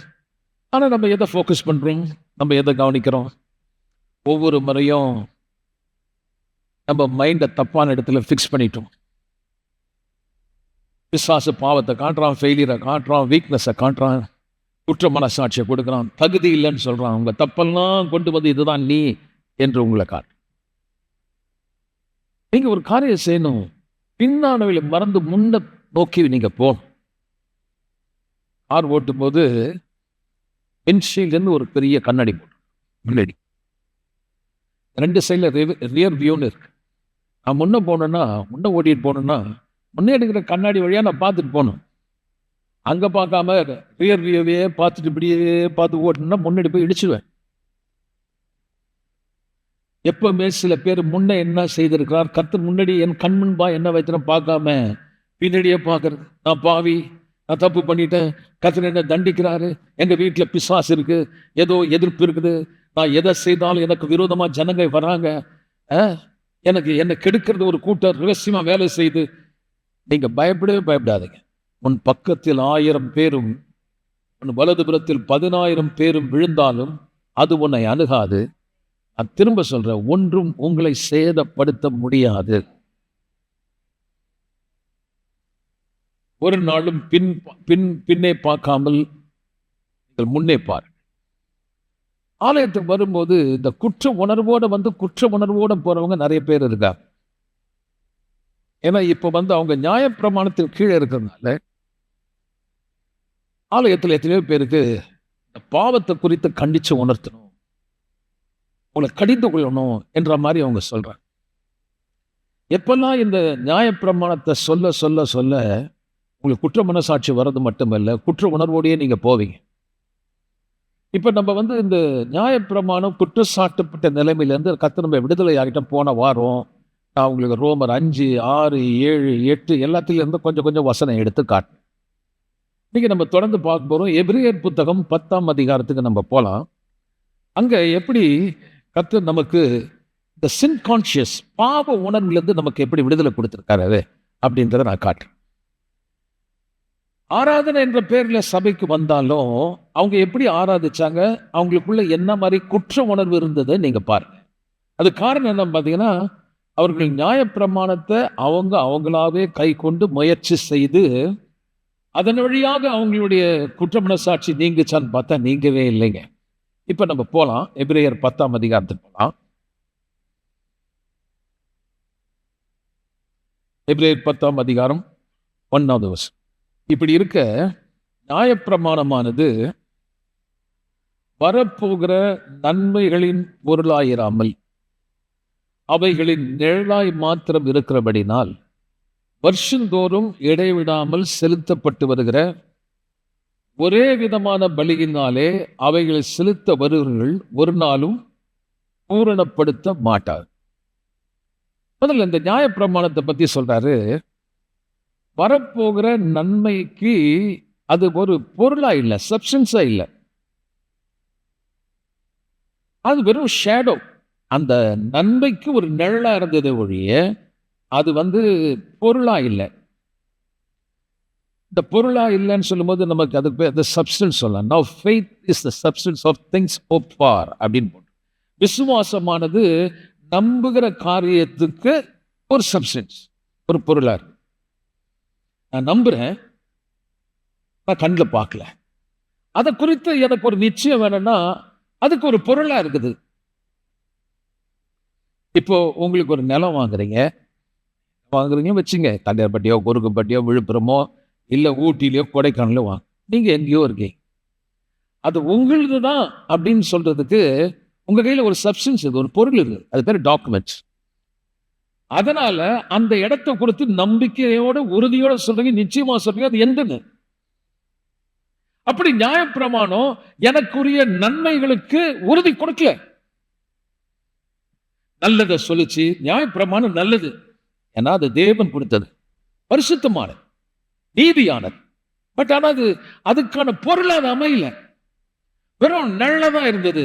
ஆனா நம்ம எதை ஃபோக்கஸ் பண்றோம்? நம்ம எதை கவனிக்கிறோம்? ஒவ்வொரு முறையும் நம்ம மைண்டை தப்பான இடத்துல ஃபிக்ஸ் பண்ணிட்டோம். பிசாசு பாவத்தை காட்டுறான், ஃபெயிலியரை காட்டுறான், வீக்னஸை காட்டுறான், குற்ற மனசாட்சியை கொடுக்குறான், தகுதி இல்லைன்னு சொல்றான். உங்க தப்பெல்லாம் கொண்டு வந்து இதுதான் நீ என்று உங்களை காட்டு. நீங்க ஒரு காரியம் செய்யணும், பின்னானவைகளை மறந்து முன்ன நோக்கி நீங்க போகணும். கார் ஓட்டும் போது விண்ட்ஷீல்டு ஒரு பெரிய கண்ணாடி போட்டு முன்னாடி 2 சைடில் ரியர் வியூன்னு இருக்கு. நான் முன்ன போனேன்னா, முன்ன ஓட்டிட்டு போனேன்னா, முன்னே எடுக்கிற கண்ணாடி வழியா நான் பார்த்துட்டு போகணும். அங்க பார்க்காம ரியர் வியூவே பார்த்துட்டு இப்படியே பார்த்து ஓட்டணும்னா முன்னாடி போய் இடிச்சுடுவேன். எப்பவுமே சில பேர் முன்ன என்ன செய்திருக்கிறார், கர்த்தர் முன்னாடி என் கண் முன்பா என்ன வைத்திரம் பார்க்காம பின்னாடியே பார்க்கறது. நான் பாவி, நான் தப்பு பண்ணிட்டேன், கர்த்தர் என்ன தண்டிக்கிறாரு, எங்க வீட்டில் பிசாசு இருக்கு, ஏதோ எதிர்ப்பு இருக்குது, நான் எதை செய்தாலும் எனக்கு விரோதமா ஜனங்க வராங்க, எனக்கு என்ன கெடுக்கிறது ஒரு கூட்டம் ரகசியமா வேலை செய்து. நீங்க பயப்படவே பயப்படாதீங்க. உன் பக்கத்தில் 1000 பேரும் உன் வலதுபுறத்தில் 10,000 பேரும் விழுந்தாலும் அது உன்னை அணுகாது. நான் திரும்ப சொல்றேன், ஒன்றும் உங்களை சேதப்படுத்த முடியாது. ஒரு நாளும் பின்னே பார்க்காமல் நீங்கள் முன்னே பாரு. ஆலயத்துக்கு வரும்போது இந்த குற்ற உணர்வோட போறவங்க நிறைய பேர் இருக்காங்க. ஏன்னா இப்ப அவங்க நியாயப்பிரமாணத்தின் கீழே இருக்கிறதுனால ஆலயத்தில் எத்தனையோ பேருக்கு இந்த பாவத்தை குறித்து கண்டிச்சு உணர்த்தணும், உங்களை கடிந்து கொள்ளணும் என்ற மாதிரி அவங்க சொல்றாங்க. எப்பெல்லாம் இந்த நியாயப்பிரமாணத்தை சொல்ல சொல்ல சொல்ல உங்களுக்கு குற்ற மனசாட்சி வர்றது மட்டுமல்ல, குற்ற உணர்வோடையே நீங்க போவீங்க. இப்ப நம்ம இந்த நியாயப்பிரமாணம் குற்றச்சாட்டப்பட்ட நிலைமையிலேருந்து கர்த்தர் நம்ம விடுதலை ஆகிட்ட போன வாரம் நான் உங்களுக்கு ரோமர் 5, 6, 7, 8 எல்லாத்திலிருந்து கொஞ்சம் கொஞ்சம் வசனம் எடுத்து காட்டினேன். இன்னைக்கு நம்ம தொடர்ந்து பார்க்க போறோம். எபிரேயர் புத்தகம் 10ஆம் அதிகாரத்துக்கு நம்ம போகலாம். அங்க எப்படி கர்த்தர் நமக்கு இந்த சின் கான்சியஸ் பாவ உணர்வுலேருந்து நமக்கு எப்படி விடுதலை கொடுத்துருக்காரு அப்படின்றத நான் காட்டுறேன். ஆராதனை என்ற பேர்ல சபைக்கு வந்தாலும் அவங்க எப்படி ஆராதிச்சாங்க, அவங்களுக்குள்ள என்ன மாதிரி குற்ற உணர்வு இருந்ததை நீங்க பாருங்க. அது காரணம் என்ன பார்த்தீங்கன்னா, அவர்கள் நியாயப்பிரமாணத்தை அவங்களாவே கை கொண்டு முயற்சி செய்து அதன் வழியாக அவங்களுடைய குற்ற மனசாட்சி நீங்குச்சான்னு பார்த்தா நீங்கவே இல்லைங்க. இப்ப நம்ம போலாம், எபிரேயர் 10ஆம் அதிகாரத்துக்கு போலாம். எபிரேயர் 10ஆம் அதிகாரம் 1வது வசனம். இப்படி இருக்க நியாயப்பிரமாணமானது வரப்போகிற நன்மைகளின் பொருளாயிராமல் அவைகளின் நிழலாய் மாத்திரம் இருக்கிறபடினால் வருஷந்தோறும் இடைவிடாமல் செலுத்தப்பட்டு வருகிற ஒரே விதமான பலியினாலே அவைகளை செலுத்த வருகிறவர்கள் ஒரு நாளும் பூரணப்படுத்த மாட்டார். முதல்ல இந்த நியாயப்பிரமாணத்தை பத்தி சொல்றாரு. வரப்போகிற நன்மைக்கு அது ஒரு பொருளா இல்ல, சப்ஸ்டன்ஸா இல்ல. அது வெறும் ஷேடோ. அந்த நன்மைக்கு ஒரு நிழலா இருந்ததே ஒழிய, அது பொருளா இல்ல. இந்த பொருளா இல்லன்னு சொல்லும்போது நமக்கு அதுக்கு பேர் the substance சொல்லலாம். Now faith is the substance of things hoped for அப்படின்னு போட்டு. விசுவாசமானது நம்புகிற காரியத்துக்கு ஒரு சப்ஸ்டன்ஸ், ஒரு பொருளா இருக்கு. நான் நம்புறேன், நான் கண்ணில் பார்க்கல. அதை குறித்து எனக்கு ஒரு நிச்சயம் வேணும்னா அதுக்கு ஒரு பொருளா இருக்குது. இப்போ உங்களுக்கு ஒரு நிலம் வாங்குறீங்க வச்சுங்க, தண்டையார்பட்டியோ குறுக்குப்பட்டியோ விழுப்புரமோ இல்லை ஊட்டிலையோ கொடைக்கானலோ வாங்க. நீங்க எங்கேயோ இருக்கீங்க, அது உங்களது தான் அப்படின்னு சொல்றதுக்கு உங்க கையில ஒரு சப்ஸ்டன்ஸ் இருக்கு, ஒரு பொருள் இருக்கு, அது பேர் டாக்குமெண்ட்ஸ். அதனால அந்த இடத்தை குறித்து நம்பிக்கையோட உறுதியோட சொல்றீங்க, நிச்சயமா சொல்றீங்க அது எந்தன்னு. அப்படி நியாயப்பிரமாணம் எனக்குரிய நன்மைகளுக்கு உறுதி கொடுக்கல. நல்லதை சொல்லிச்சு, நியாயப்பிரமாணம் நல்லது, ஏன்னா அது தேவன் கொடுத்தது, பரிசுத்தமானது, நீதியானது. பட் ஆனா அதுக்கான பொருளா அது அமையல, வெறும் நல்லதான் இருந்தது.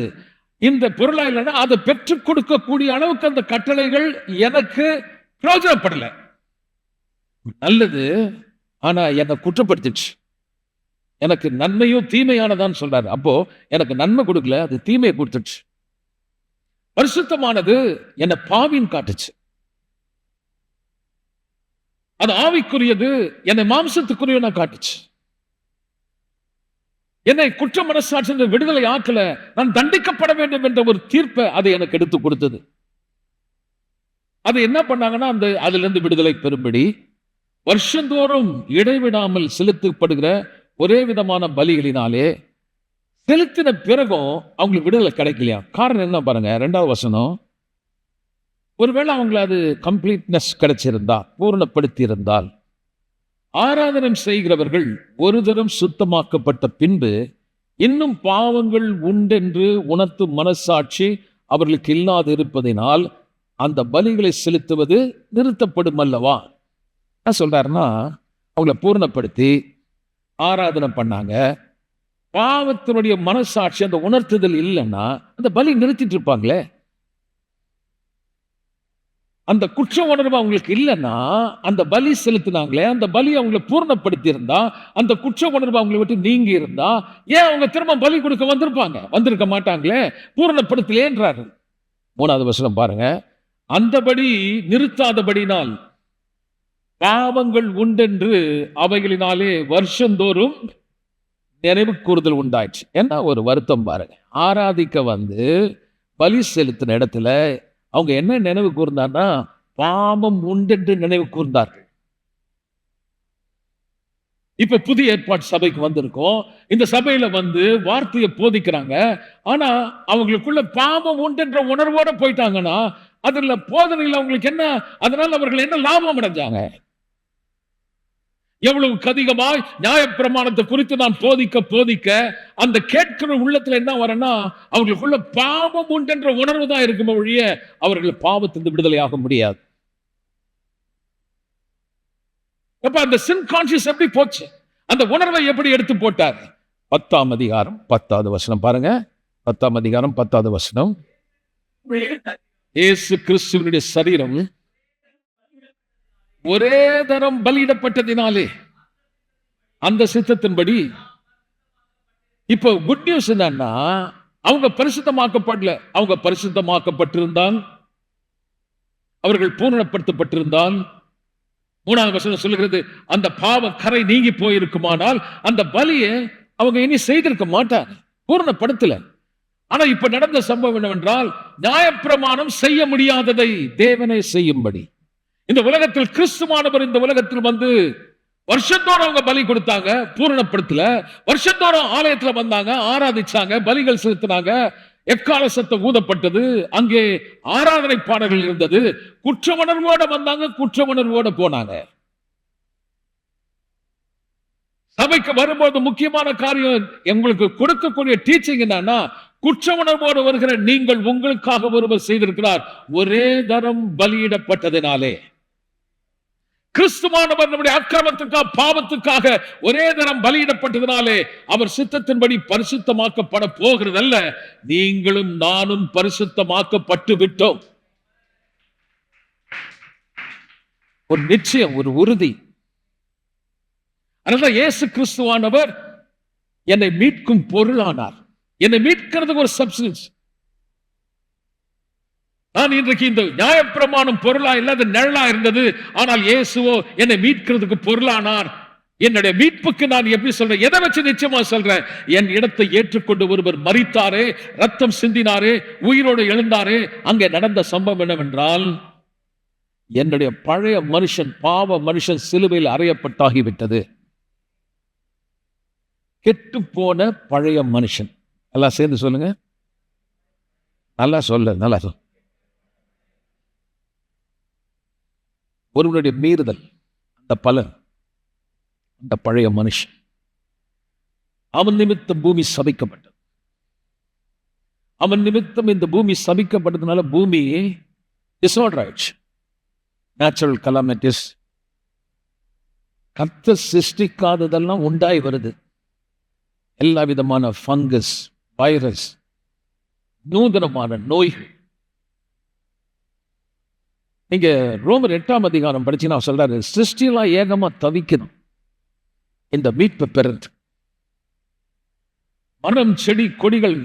இந்த பொருளா இல்லைன்னா அதை பெற்றுக் கொடுக்கக்கூடிய அளவுக்கு அந்த கட்டளைகள் எனக்கு பிரயோஜனப்படல. நல்லது, ஆனா என்னை குற்றப்படுத்திடுச்சு. எனக்கு நன்மையும் தீமையானதான் சொல்றாரு. அப்போ எனக்கு நன்மை கொடுக்கல, அது தீமையை கொடுத்துடுச்சு. பரிசுத்தமானது என்னை பாவின்னு காட்டுச்சு. அது ஆவிக்குரியது என்னை மாம்சத்துக்குரியவனா காட்டுச்சு. என்னை குற்ற மனசாட்சி விடுதலை ஆக்கல, நான் தண்டிக்கப்பட வேண்டும் என்ற ஒரு தீர்ப்பை அதை எனக்கு எடுத்து கொடுத்தது. அது என்ன பண்ணாங்கன்னா அதுல இருந்து விடுதலை பெறும்படி வருஷந்தோறும் இடைவிடாமல் செலுத்தப்படுகிற ஒரே விதமான பலிகளினாலே செலுத்தின பிறகும் அவங்களுக்கு விடுதலை கிடைக்கலையா. காரணம் என்ன பாருங்க, 2வது வசனம். ஒருவேளை அவங்களை அது கம்ப்ளீட்னஸ் கிடைச்சிருந்தா, பூரணப்படுத்தி இருந்தால், ஆராதனை செய்கிறவர்கள் ஒரு தரம் சுத்தமாக்கப்பட்ட பின்பு இன்னும் பாவங்கள் உண்டென்று உணர்த்தும் மனசாட்சி அவர்களுக்கு இல்லாது இருப்பதினால் அந்த பலிகளை செலுத்துவது நிறுத்தப்படும் அல்லவா. என்ன சொல்றாருன்னா, அவங்கள பூரணப்படுத்தி ஆராதனை பண்ணாங்க, பாவத்தினுடைய மனசாட்சி அந்த உணர்த்துதல் இல்லைன்னா அந்த பலி நிறுத்திட்டு இருப்பாங்களே. அந்த குற்ற உணர்வு அவங்களுக்கு இல்லைன்னா அந்த பலி செலுத்தினாங்களே, அந்த பலி அவங்களை பூர்ணப்படுத்தி இருந்தா, அந்த குற்ற உணர்வு அவங்களை விட்டு நீங்கி இருந்தா, ஏன் அவங்க திரும்ப பலி கொடுக்க வந்திருக்க மாட்டாங்களே, பூரணப்படுத்தலேன்றாரு. 3வது வசனம் பாருங்க. அந்தபடி நிறுத்தாதபடினால் பாவங்கள் உண்டென்று அவைகளினாலே வருஷந்தோறும் நினைவு கூறுதல் உண்டாயிடுச்சு. என்ன ஒரு வருத்தம் பாருங்க. ஆராதிக்க பலி செலுத்தின இடத்துல அவங்க என்ன நினைவு கூர்ந்தார்னா, பாவம் உண்டென்று நினைவு கூர்ந்தார்கள். இப்ப புதிய ஏற்பாட்டு சபைக்கு வந்திருக்கோம். இந்த சபையில வார்த்தையை போதிக்கிறாங்க. ஆனா அவங்களுக்குள்ள பாவம் உண்டென்ற உணர்வோட போயிட்டாங்கன்னா அதுல போதனையில் அவங்களுக்கு என்ன, அதனால அவர்கள் என்ன லாபம் அடைஞ்சாங்க? எவ்வளவு அதிகமாய் நியாயப்பிரமாணத்தை குறித்து நான் போதிக்க அந்த கேட்கிற உள்ளத்துல என்ன வரனா, அவங்களுக்குள்ள பாவம் உண்டென்ற உணர்வு தான் இருக்கும் ஒழிய அவர்கள் பாவத்திலிருந்து விடுதலையாக முடியாது. அப்ப அந்த சின் கான்சியஸ் எப்படி போச்சு, அந்த உணர்வை எப்படி எடுத்து போட்டார்? 10ஆம் அதிகாரம் 10வது வசனம் பாருங்க. 10ஆம் அதிகாரம் 10வது வசனம். இயேசு கிறிஸ்துவினுடைய சரீரம் ஒரே தரம் பலியிடப்பட்டதினாலே அந்த சித்தத்தின்படி. இப்போ குட் நியூஸ் என்னன்னா, அவங்க பரிசுத்தமாக்கப்படல. அவங்க பரிசுத்தமாக்கப்பட்டிருந்தால், அவர்கள் பூரணப்படுத்தப்பட்டிருந்தால், 3வது வசனம் சொல்லுகிறது, அந்த பாவ கரை நீங்கி போயிருக்குமானால் அந்த பலியை அவங்க இனி செய்திருக்க மாட்டாங்க, பூரணப்படுத்தல. ஆனா இப்ப நடந்த சம்பவம் என்னவென்றால், நியாயப்பிரமாணம் செய்ய முடியாததை தேவனே செய்யும்படி இந்த உலகத்தில் கிறிஸ்துவானவர் இந்த உலகத்தில் வருஷந்தோறும் அவங்க பலி கொடுத்தாங்க, பூரணப்படுத்தல. வருஷந்தோறும் ஆலயத்தில் வந்தாங்க, ஆராதிச்சாங்க, பலிகள் செலுத்தினாங்க, எக்கால சத்தம் ஊதப்பட்டது, அங்கே ஆராதனை பாடல்கள் இருந்தது, குற்ற உணர்வோட வந்தாங்க, குற்ற உணர்வோட போனாங்க. சபைக்கு வரும்போது முக்கியமான காரியம் எங்களுக்கு கொடுக்கக்கூடிய டீச்சிங் என்னன்னா, குற்ற உணர்வோடு வருகிற நீங்கள் உங்களுக்காக ஒருவர் செய்திருக்கிறார். ஒரே தரம் பலியிடப்பட்டதினாலே, கிறிஸ்துவானவர் நம்முடைய அக்கிரமத்துக்காக பாவத்துக்காக ஒரே தரம் பலியிடப்பட்டதினாலே அவர் சித்தத்தின்படி பரிசுத்தமாக்கப்பட போகிறதல்ல, நீங்களும் நானும் பரிசுத்தமாக்கப்பட்டு விட்டோம். ஒரு நிச்சயம், ஒரு உறுதி. அதனால இயேசு கிறிஸ்துவானவர் என்னை மீட்கும் பொருளானார். என்னை மீட்கிறதுக்கு ஒரு சப்ஸ்டன்ஸ். நான் இன்றைக்கு இந்த நியாயப்பிரமாணம் பொருளா இல்லாத நிழலா இருந்தது, ஆனால் இயேசுவோ என்னை மீட்கிறதுக்கு பொருளானார். என்னுடைய மீட்புக்கு நான் எப்படி சொல்றேன்? எதை வச்சு நிச்சயமா சொல்றேன்? என் இடத்தை ஏற்றுக்கொண்டு ஒருவர் மரித்தாரே, ரத்தம் சிந்தினாரே, உயிரோடு எழுந்தாரே. அங்கே நடந்த சம்பவம் என்னவென்றால், என்னுடைய பழைய மனுஷன், பாவ மனுஷன் சிலுவையில் அறையப்பட்டாகிவிட்டது. கெட்டு போன பழைய மனுஷன். எல்லாம் சேர்ந்து சொல்லுங்க. நல்லா சொல்ல, நல்லா சொல்ல. ஒருவனுடைய மீறுதல், அந்த பலன், அந்த பழைய மனுஷன். அவன் நிமித்தம் பூமி சபிக்கப்பட்டது. அவன் நிமித்தம் இந்த பூமி சபிக்கப்பட்டதுனால பூமி டிசார்டர் ஆயிடுச்சு. நேச்சுரல் கலாமிட்டிஸ், கர்த்தர் சிருஷ்டிக்காததெல்லாம் உண்டாய் வருது. எல்லா விதமான ஃபங்கஸ், வைரஸ், நூதனமான நோய்கள். நீங்க ரோமர் 8ஆம் அதிகாரம் படிச்சீங்கன்னா சொல்றாரு, சிருஷ்டியெல்லாம் ஏகமா தவிக்கணும் இந்த மீட்பை பெறது. மரம், செடி, கொடிகள்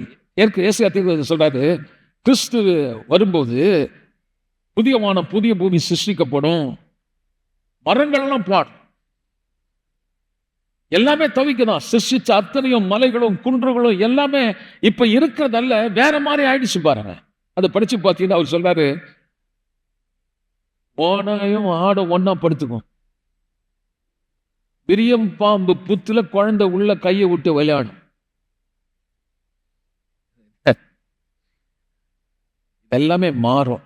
சொல்றாரு, கிறிஸ்து வரும்போது புதிய பூமி சிருஷ்டிக்கப்படும். மரங்கள்லாம் பாடும், எல்லாமே தவிக்கணும். சிருஷ்டிச்ச அத்தனையும் மலைகளும் குன்றுகளும் எல்லாமே இப்ப இருக்கிறதல்ல, வேற மாதிரி ஆயிடுச்சு பாருங்க. அதை படிச்சு பார்த்தீங்கன்னா அவர் சொல்றாரு, ஓனாயும் ஆடும் ஒன்னா படுத்துக்கும், பிரியம் பாம்பு புத்துல குழந்தை உள்ள கையை விட்டு விளையாடும். எல்லாமே மாறும்.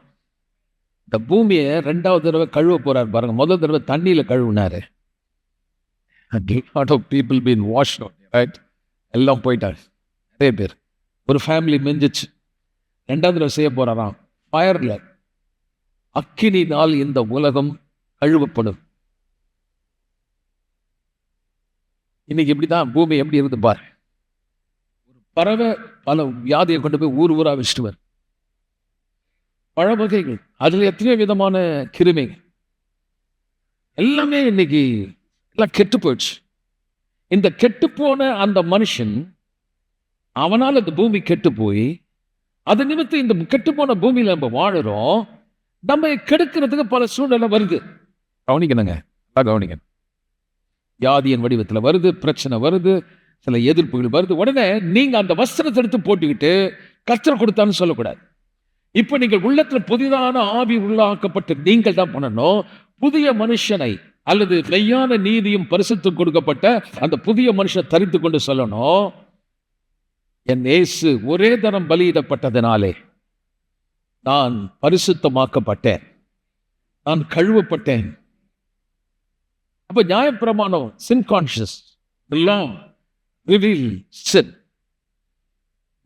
இந்த பூமியை 2வது தடவை கழுவ போறாரு பாருங்க. முதல் தடவை தண்ணியில கழுவுனாரு. lot of people been washed out, right? எல்லாம் போயிட்டாரு நிறைய பேர். ஒரு ஃபேமிலி மெஞ்சிச்சு. 2வது தடவை செய்ய போறாராம், ஃபயர்ல, அக்கினினால் இந்த உலகம் கழுவப்படும். இன்னைக்கு இப்படிதான் பூமி எப்படி இருந்து பாரு. ஒரு பறவை பல வியாதியை கொண்டு போய் ஊர் ஊரா வச்சுட்டு வரும். பழ வகைகள், அதுல எத்தனையோ விதமான கிருமிகள், எல்லாமே இன்னைக்கு எல்லாம் கெட்டு போயிடுச்சு. இந்த கெட்டு போன அந்த மனுஷன், அவனால் அந்த பூமி கெட்டு போய், அது நிமித்தம் இந்த கெட்டு போன பூமியில நம்ம வாழுறோம். நம்ம கெடுக்கிறதுக்கு பல சூழ்நிலை வருது. கவனிக்கணுங்க, கவனிக்கணும். வியாதியின் வடிவத்தில் வருது, பிரச்சனை வருது, சில எதிர்ப்புகள் வருது. உடனே நீங்க அந்த வஸ்திரத்தை எடுத்து போட்டுக்கிட்டு கர்த்தர் கொடுத்தான்னு சொல்லக்கூடாது. இப்ப நீங்கள் உள்ளத்துல புதிதான ஆவி உள்ளாக்கப்பட்டு நீங்கள் தான் பண்ணணும். புதிய மனுஷனை அல்லது மெய்யான நீதியும் பரிசுத்தம் கொடுக்கப்பட்ட அந்த புதிய மனுஷனை தரித்து கொண்டு சொல்லணும், என் இயேசு ஒரே தரம் பலியிடப்பட்டதினாலே நான் பரிசுத்தமாக்கப்பட்டேன், நான் கழுவப்பட்டேன். அப்ப நியாயப்பிரமாணம் sin conscious, the law reveal sin.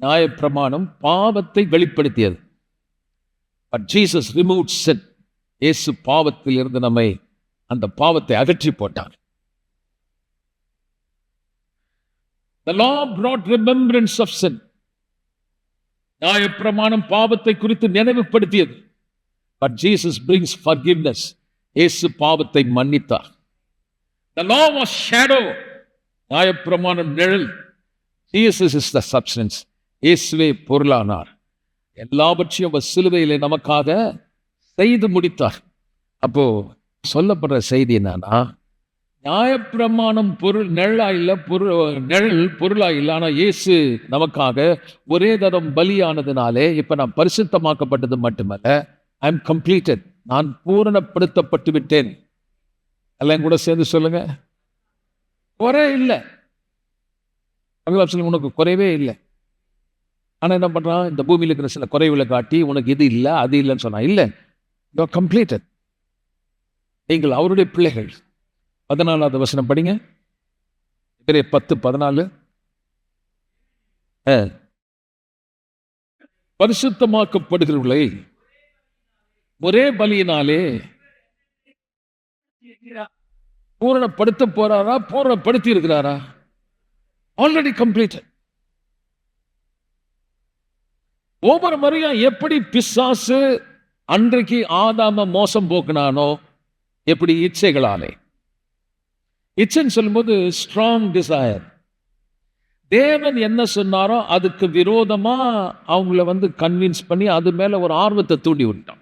நியாயப்பிரமாணம் பாவத்தை வெளிப்படுத்தியது. But Jesus removed sin. இயேசு பாவத்தில் இருந்து நம்மை, அந்த பாவத்தை அகற்றி போட்டார். The law brought remembrance of sin. நியாயப்பிரமாணம் பாவத்தை குறித்து நினைவுபடுத்தியது. But Jesus brings forgiveness. இயேசு பாவத்தை மன்னித்தார். The law was shadow. நியாயப்பிரமாணம் நிழல். Jesus is the substance. இயேசுவே பொருளானார். எல்லாவற்றையும் அவர் சிலுவையிலே நமக்காக செய்து முடித்தார். அப்போ சொல்லப்படுற செய்தி என்னன்னா, நியாயப்பிரமாணம் பொருள் நிழலா இல்லை, நிழல் பொருளா இல்லை. ஆனால் இயேசு நமக்காக ஒரே தரம் பலியானதுனாலே இப்ப நான் பரிசுத்தமாக்கப்பட்டது மட்டுமல்ல, ஐ எம் கம்ப்ளீட்டட், நான் பூரணப்படுத்தப்பட்டு விட்டேன். எல்லாம் கூட சேர்ந்து சொல்லுங்க, குறை இல்லை. உனக்கு குறைவே இல்லை. ஆனால் என்ன பண்ணுறான், இந்த பூமியில் இருக்கிற சில குறைவுகளை காட்டி உனக்கு இது இல்லை அது இல்லைன்னு சொன்னான். இல்லை, யூ ஆர் கம்ப்ளீட்டட். நீங்கள் அவருடைய பிள்ளைகள். 14வது வசனம் படிங்க. 10:14 பரிசுத்தமாக்கப்படுகிறவர்களை ஒரே பலியினாலே பூரணப்படுத்த போறாரா, பூரணப்படுத்தி இருக்கிறாரா? Already completed. ஒவ்வொரு முறையும் எப்படி பிசாசு அன்றைக்கு ஆதாம மோசம் போக்குனானோ, எப்படி இச்சைகளாலே, இச்சைன்னு சொல்லும்போது ஸ்ட்ராங் டிசையர், தேவன் என்ன சொன்னாரோ அதுக்கு விரோதமா அவங்கள கன்வின்ஸ் பண்ணி அது மேல ஒரு ஆர்வத்தை தூண்டி விட்டான்.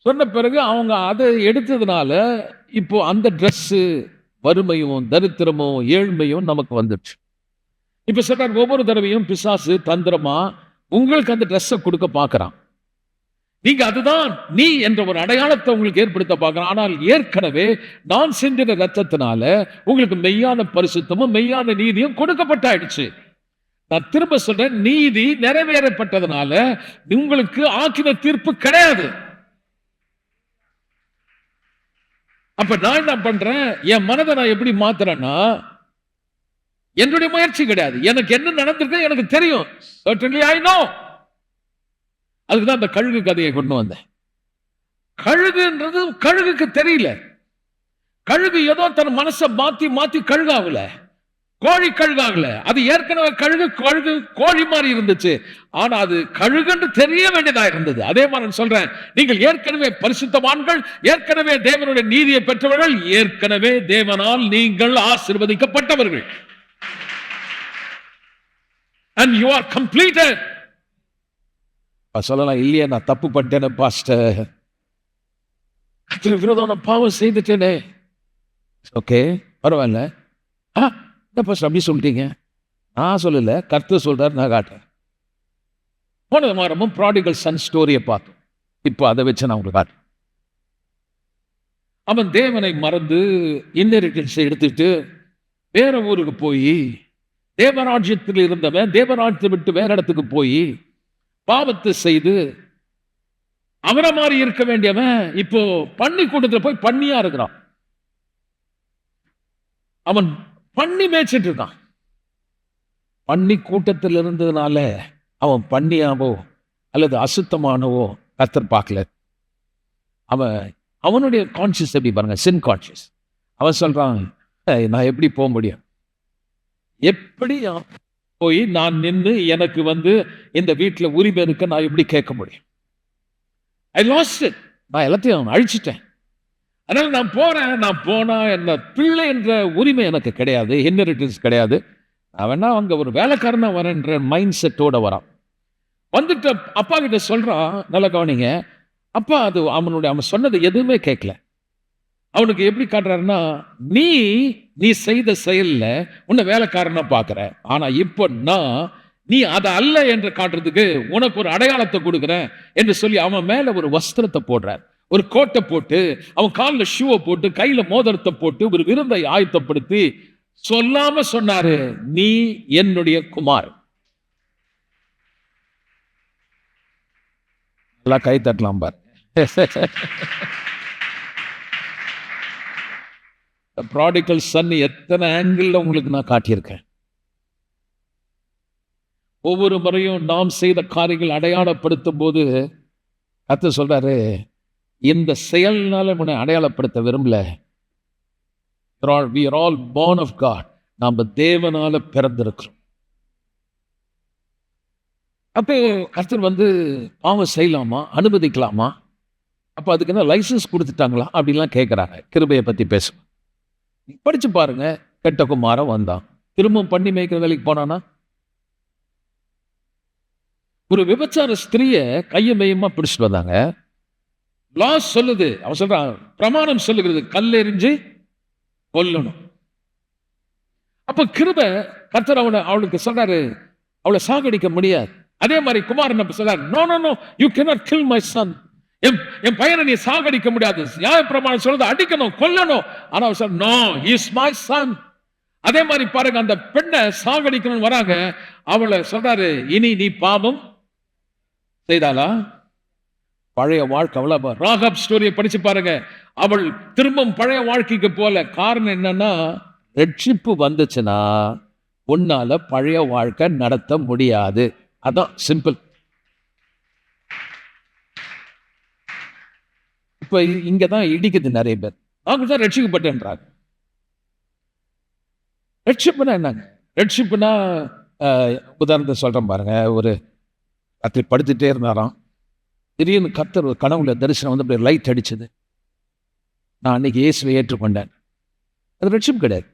சொன்ன பிறகு அவங்க அதை எடுத்ததுனால இப்போ அந்த ட்ரெஸ்ஸு வறுமையும் தரித்திரமும் ஏழ்மையும் நமக்கு வந்துடுச்சு. இப்ப சொல்றார், ஒவ்வொரு தடவையும் பிசாசு தந்திரமா உங்களுக்கு அந்த ட்ரெஸ்ஸை கொடுக்க பார்க்கறான். நீங்க அதுதான் நீ என்ற ஒரு அடையாளத்தை உங்களுக்கு ஏற்படுத்த பார்க்கறான். ஆனால் ஏற்கனவே நான் சிந்தின ரத்தத்தினால உங்களுக்கு மெய்யான பரிசுத்தமும் மெய்யான நீதியும் கொடுக்கப்பட்டாயிடுச்சு. நான் திரும்ப சொல்றேன், நீதி நிறைவேறப்பட்டதுனால உங்களுக்கு ஆக்கின தீர்ப்பு கிடையாது. அப்ப நான் என்ன பண்றேன், என் மனதை நான் எப்படி மாத்துறேன்னா, என்னுடைய முயற்சி கிடையாது. எனக்கு என்ன நடந்திருக்கு எனக்கு தெரியும். Certainly I know. அதுக்குதான் அந்த கழுகு கதையை கொண்டு வந்தேன். கழுகுன்றது கழுகுக்கு தெரியல. கழுகு ஏதோ தன் மனசை மாத்தி மாத்தி கழுகாகல, கோழி கழுகாகல. அது ஏற்கனவே கழுகு கோழி மாதிரி இருந்துச்சு. ஆனா அது கழுகுன்னு தெரிய வேண்டியதா இருந்தது. அதே மாதிரி நான் சொல்றேன், நீங்கள் ஏற்கனவே பரிசுத்தவான்கள், ஏற்கனவே தேவனுடைய நீதியை பெற்றவர்கள், ஏற்கனவே தேவனால் நீங்கள் ஆசீர்வதிக்கப்பட்டவர்கள். And you are completed. சொல்லலாம், இல்லையே நான் தப்பு பண்ணிட்டேனே பாஸ்டர், கர்த்தருக்கு விரோதமான பாவம் செய்துட்டேனே. ஓகே, பரவாயில்ல. என்ன பாஸ்டர் அப்படி சொல்லிட்டீங்க? நான் சொல்லல, கர்த்தர் சொல்றாரு, நான் காட்டுறேன். போன வாரமும் ப்ராடிகல் சன் ஸ்டோரியை பார்த்தோம். இப்போ அதை வச்சு நான் உங்களுக்கு காட்டுறேன். அவன் தேவனை மறந்து இன்ஹெரிட்டன்ஸை எடுத்துட்டு வேற ஊருக்கு போய், தேவராஜ்யத்தில் இருந்தவன் தேவராஜ்யத்தை விட்டு வேற இடத்துக்கு போய் பாவத்தை செய்து அவரை மாதிரி இருக்க வேண்டியவன் இப்போ பன்னி கூட்டத்தில் போய் பன்னியா இருக்கிறான். அவன் பன்னி மேய்ச்சிட்டு இருக்கான். பன்னி கூட்டத்தில் இருந்ததுனால அவன் பன்னியாவோ அல்லது அசுத்தமானவோ கர்த்தர் பார்க்கல. அவனுடைய கான்சியஸ் எப்படி பாருங்க, சின் கான்சியஸ். அவன் சொல்றான், நான் எப்படி போக முடியும், எப்படி போய் நான் நின்று எனக்கு இந்த வீட்டில் உரிமை இருக்க நான் எப்படி கேட்க முடியும்? ஐ லாஸ்ட் இட். நான் எல்லாத்தையும் அழிச்சிட்டேன். அதனால நான் போனா என்ன பிள்ளை என்ற உரிமை எனக்கு கிடையாது, இன்ஹெரிட்டன்ஸ் கிடையாது. அவனா அங்க ஒரு வேலைக்காரனா வரேன்ற மைண்ட் செட்டோட வரான். வந்துட்டு அப்பா கிட்ட சொல்றான், நல்லா கவனிங்க. அப்பா அவன் சொன்னது எதுவுமே கேட்கல. அவனுக்கு எப்படி காட்டுறாருன்னா, நீ செய்த செயல்ல உன்னை வேலைக்காரனா பார்க்கிற, ஆனா இப்போ நீ அதை அல்ல என்று காட்டுறதுக்கு உனக்கு ஒரு அடையாளத்தை கொடுக்குறேன் என்று சொல்லி அவன் மேல ஒரு வஸ்திரத்தை போடுறார், ஒரு கோட்டை போட்டு, அவன் காலில் ஷூவை போட்டு, கையில மோதிரத்தை போட்டு ஒரு விருந்தை ஆயத்தப்படுத்தி சொல்லாம சொன்னாரு, நீ என்னுடைய குமார். நல்லா கை தட்டலாம் பாரு. ப்ராடிகல் சன் எத்தனை ஆங்கிள் உங்களுக்கு நான் காட்டியிருக்கேன். ஒவ்வொரு முறையும் நாம் செய்த காரியங்கள் அடையாளப்படுத்தும் போது கர்த்தர் சொல்றாரு, இந்த செயல்னால உன்னை அடையாளப்படுத்த விரும்பல. We are all born of God. நாம் தேவனால பிறந்திருக்கிறோம். அப்போ கர்த்தர் பாவம் செய்யலாமா, அனுமதிக்கலாமா? அப்போ அதுக்கு என்ன லைசன்ஸ் கொடுத்துட்டாங்களா அப்படிலாம் கேட்குறாங்க. கிருபையை பற்றி பேசுவோம். படிச்சு பாருங்க. கெட்ட குமாரன் வந்தான், திரும்பவும் பண்ணி மேய்க்கிற வேலைக்கு போனானா? ஒரு விபச்சார ஸ்திரிய கைய மையமா பிடிச்சிட்டு வந்தாங்க. லா சொல்லுது, அவன் சொல்றான், பிரமாணம் சொல்லுகிறது, கல்லெறிஞ்சு கொல்லணும். அப்ப கிருபை கர்த்தர் அவளுக்கு சொல்றாரு, அவளை சாகடிக்க முடியாது. அதே மாதிரி குமாரன் சொல்றாரு, no no no, you cannot kill my son. என் பையனை நீ சாகடிக்க முடியாது. நியாய பிரமாணம் சொல்றது அடிக்கணும், கொல்லணும். ஆனா அவர் சொல்ற, no, he is my son. அதே மாதிரி பாருங்க, அந்த பெண்ணை சாகடிக்கணும் வராங்க. அவளை சொல்றாரு, இனி நீ பாவம் செய்தாளா? பழைய வாழ்க்கை அவ்வளவு. ராகாப் ஸ்டோரியை படிச்சு பாருங்க. அவள் திரும்பவும் பழைய வாழ்க்கைக்கு போல. காரணம் என்னன்னா, ரட்சிப்பு வந்துச்சுன்னா உன்னால பழைய வாழ்க்கை நடத்த முடியாது. அதான் சிம்பிள். இப்ப இங்கதான் இடிக்குது நிறைய பேர். அவங்க தான் ரட்சிக்கப்பட்டேன்றாங்க. ரட்சிப்புனா என்னங்க? ரட்சிப்புனா உதாரணத்தை சொல்றேன் பாருங்க. ஒரு ராத்திரி படுத்துட்டே இருந்தாராம். திடீர்னு கர்த்தர் ஒரு கனவுல தரிசனம் வந்து அப்படியே லைட் அடிச்சது. நான் அன்னைக்கு இயேசுவை ஏற்றுக்கொண்டேன். அது ரட்சிப்பு கிடையாது.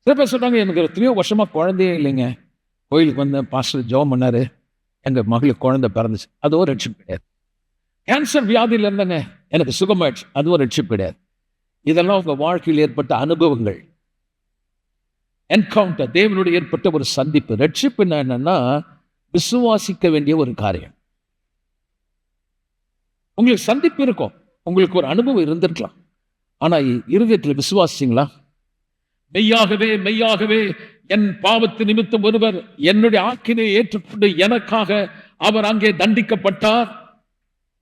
சில பேர் சொல்றாங்க, எனக்கு எத்தனையோ வருஷமா குழந்தையே இல்லைங்க. கோயிலுக்கு வந்து பாஸ்டர் ஜெபம் பண்ணாரு, எங்க மகளுக்கு குழந்தை பிறந்துச்சு. அதுவும் ரட்சிப்பு கிடையாது. கேன்சர் வியாதியில் இருந்தங்க, எனக்கு சுகமாயிடுச்சு. அதுவும் ரட்சிப்பு கிடையாது. இதெல்லாம் உங்க வாழ்க்கையில் ஏற்பட்ட அனுபவங்கள், என்கவுண்டர், தேவனுடைய ஏற்பட்ட ஒரு சந்திப்பு. ரட்சிப்பு என்னன்னா விசுவாசிக்க வேண்டிய ஒரு காரியம். உங்களுக்கு சந்திப்பு இருக்கும், உங்களுக்கு ஒரு அனுபவம் இருந்திருக்கலாம். ஆனா இருதயத்தில் விசுவாசிங்களா? மெய்யாகவே மெய்யாகவே என் பாவத்து நிமித்தம் ஒருவர் என்னுடைய ஆக்கினை ஏற்றுக்கொண்டு எனக்காக அவர் அங்கே தண்டிக்கப்பட்டார்,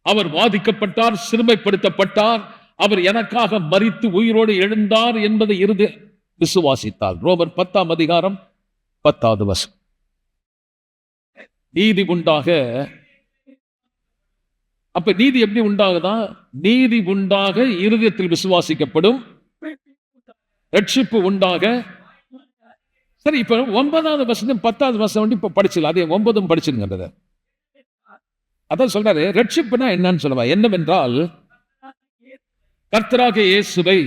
அவர் வாதிக்கப்பட்டார், சிறுமைப்படுத்தப்பட்டார், அவர் எனக்காக மரித்து உயிரோடு எழுந்தார் என்பதை இறுதி விசுவாசித்தார். ரோமர் 10ஆம் அதிகாரம் 10வது வசனம். நீதி உண்டாக. அப்ப நீதி எப்படி உண்டாகுதா? நீதி உண்டாக இருதயத்தில் விசுவாசிக்கப்படும், ரட்சிப்பு உண்டாக. சரி, இப்ப 9வது வசனம் 10வது வசனம் இப்ப படிச்சல, அதே 9ம் படிச்சுங்க. அதான் சொல்றாரு, ரட்சிப்புனா என்னன்னு சொல்லுவா. என்னவென்றால் கர்த்தராகிய இயேசுவை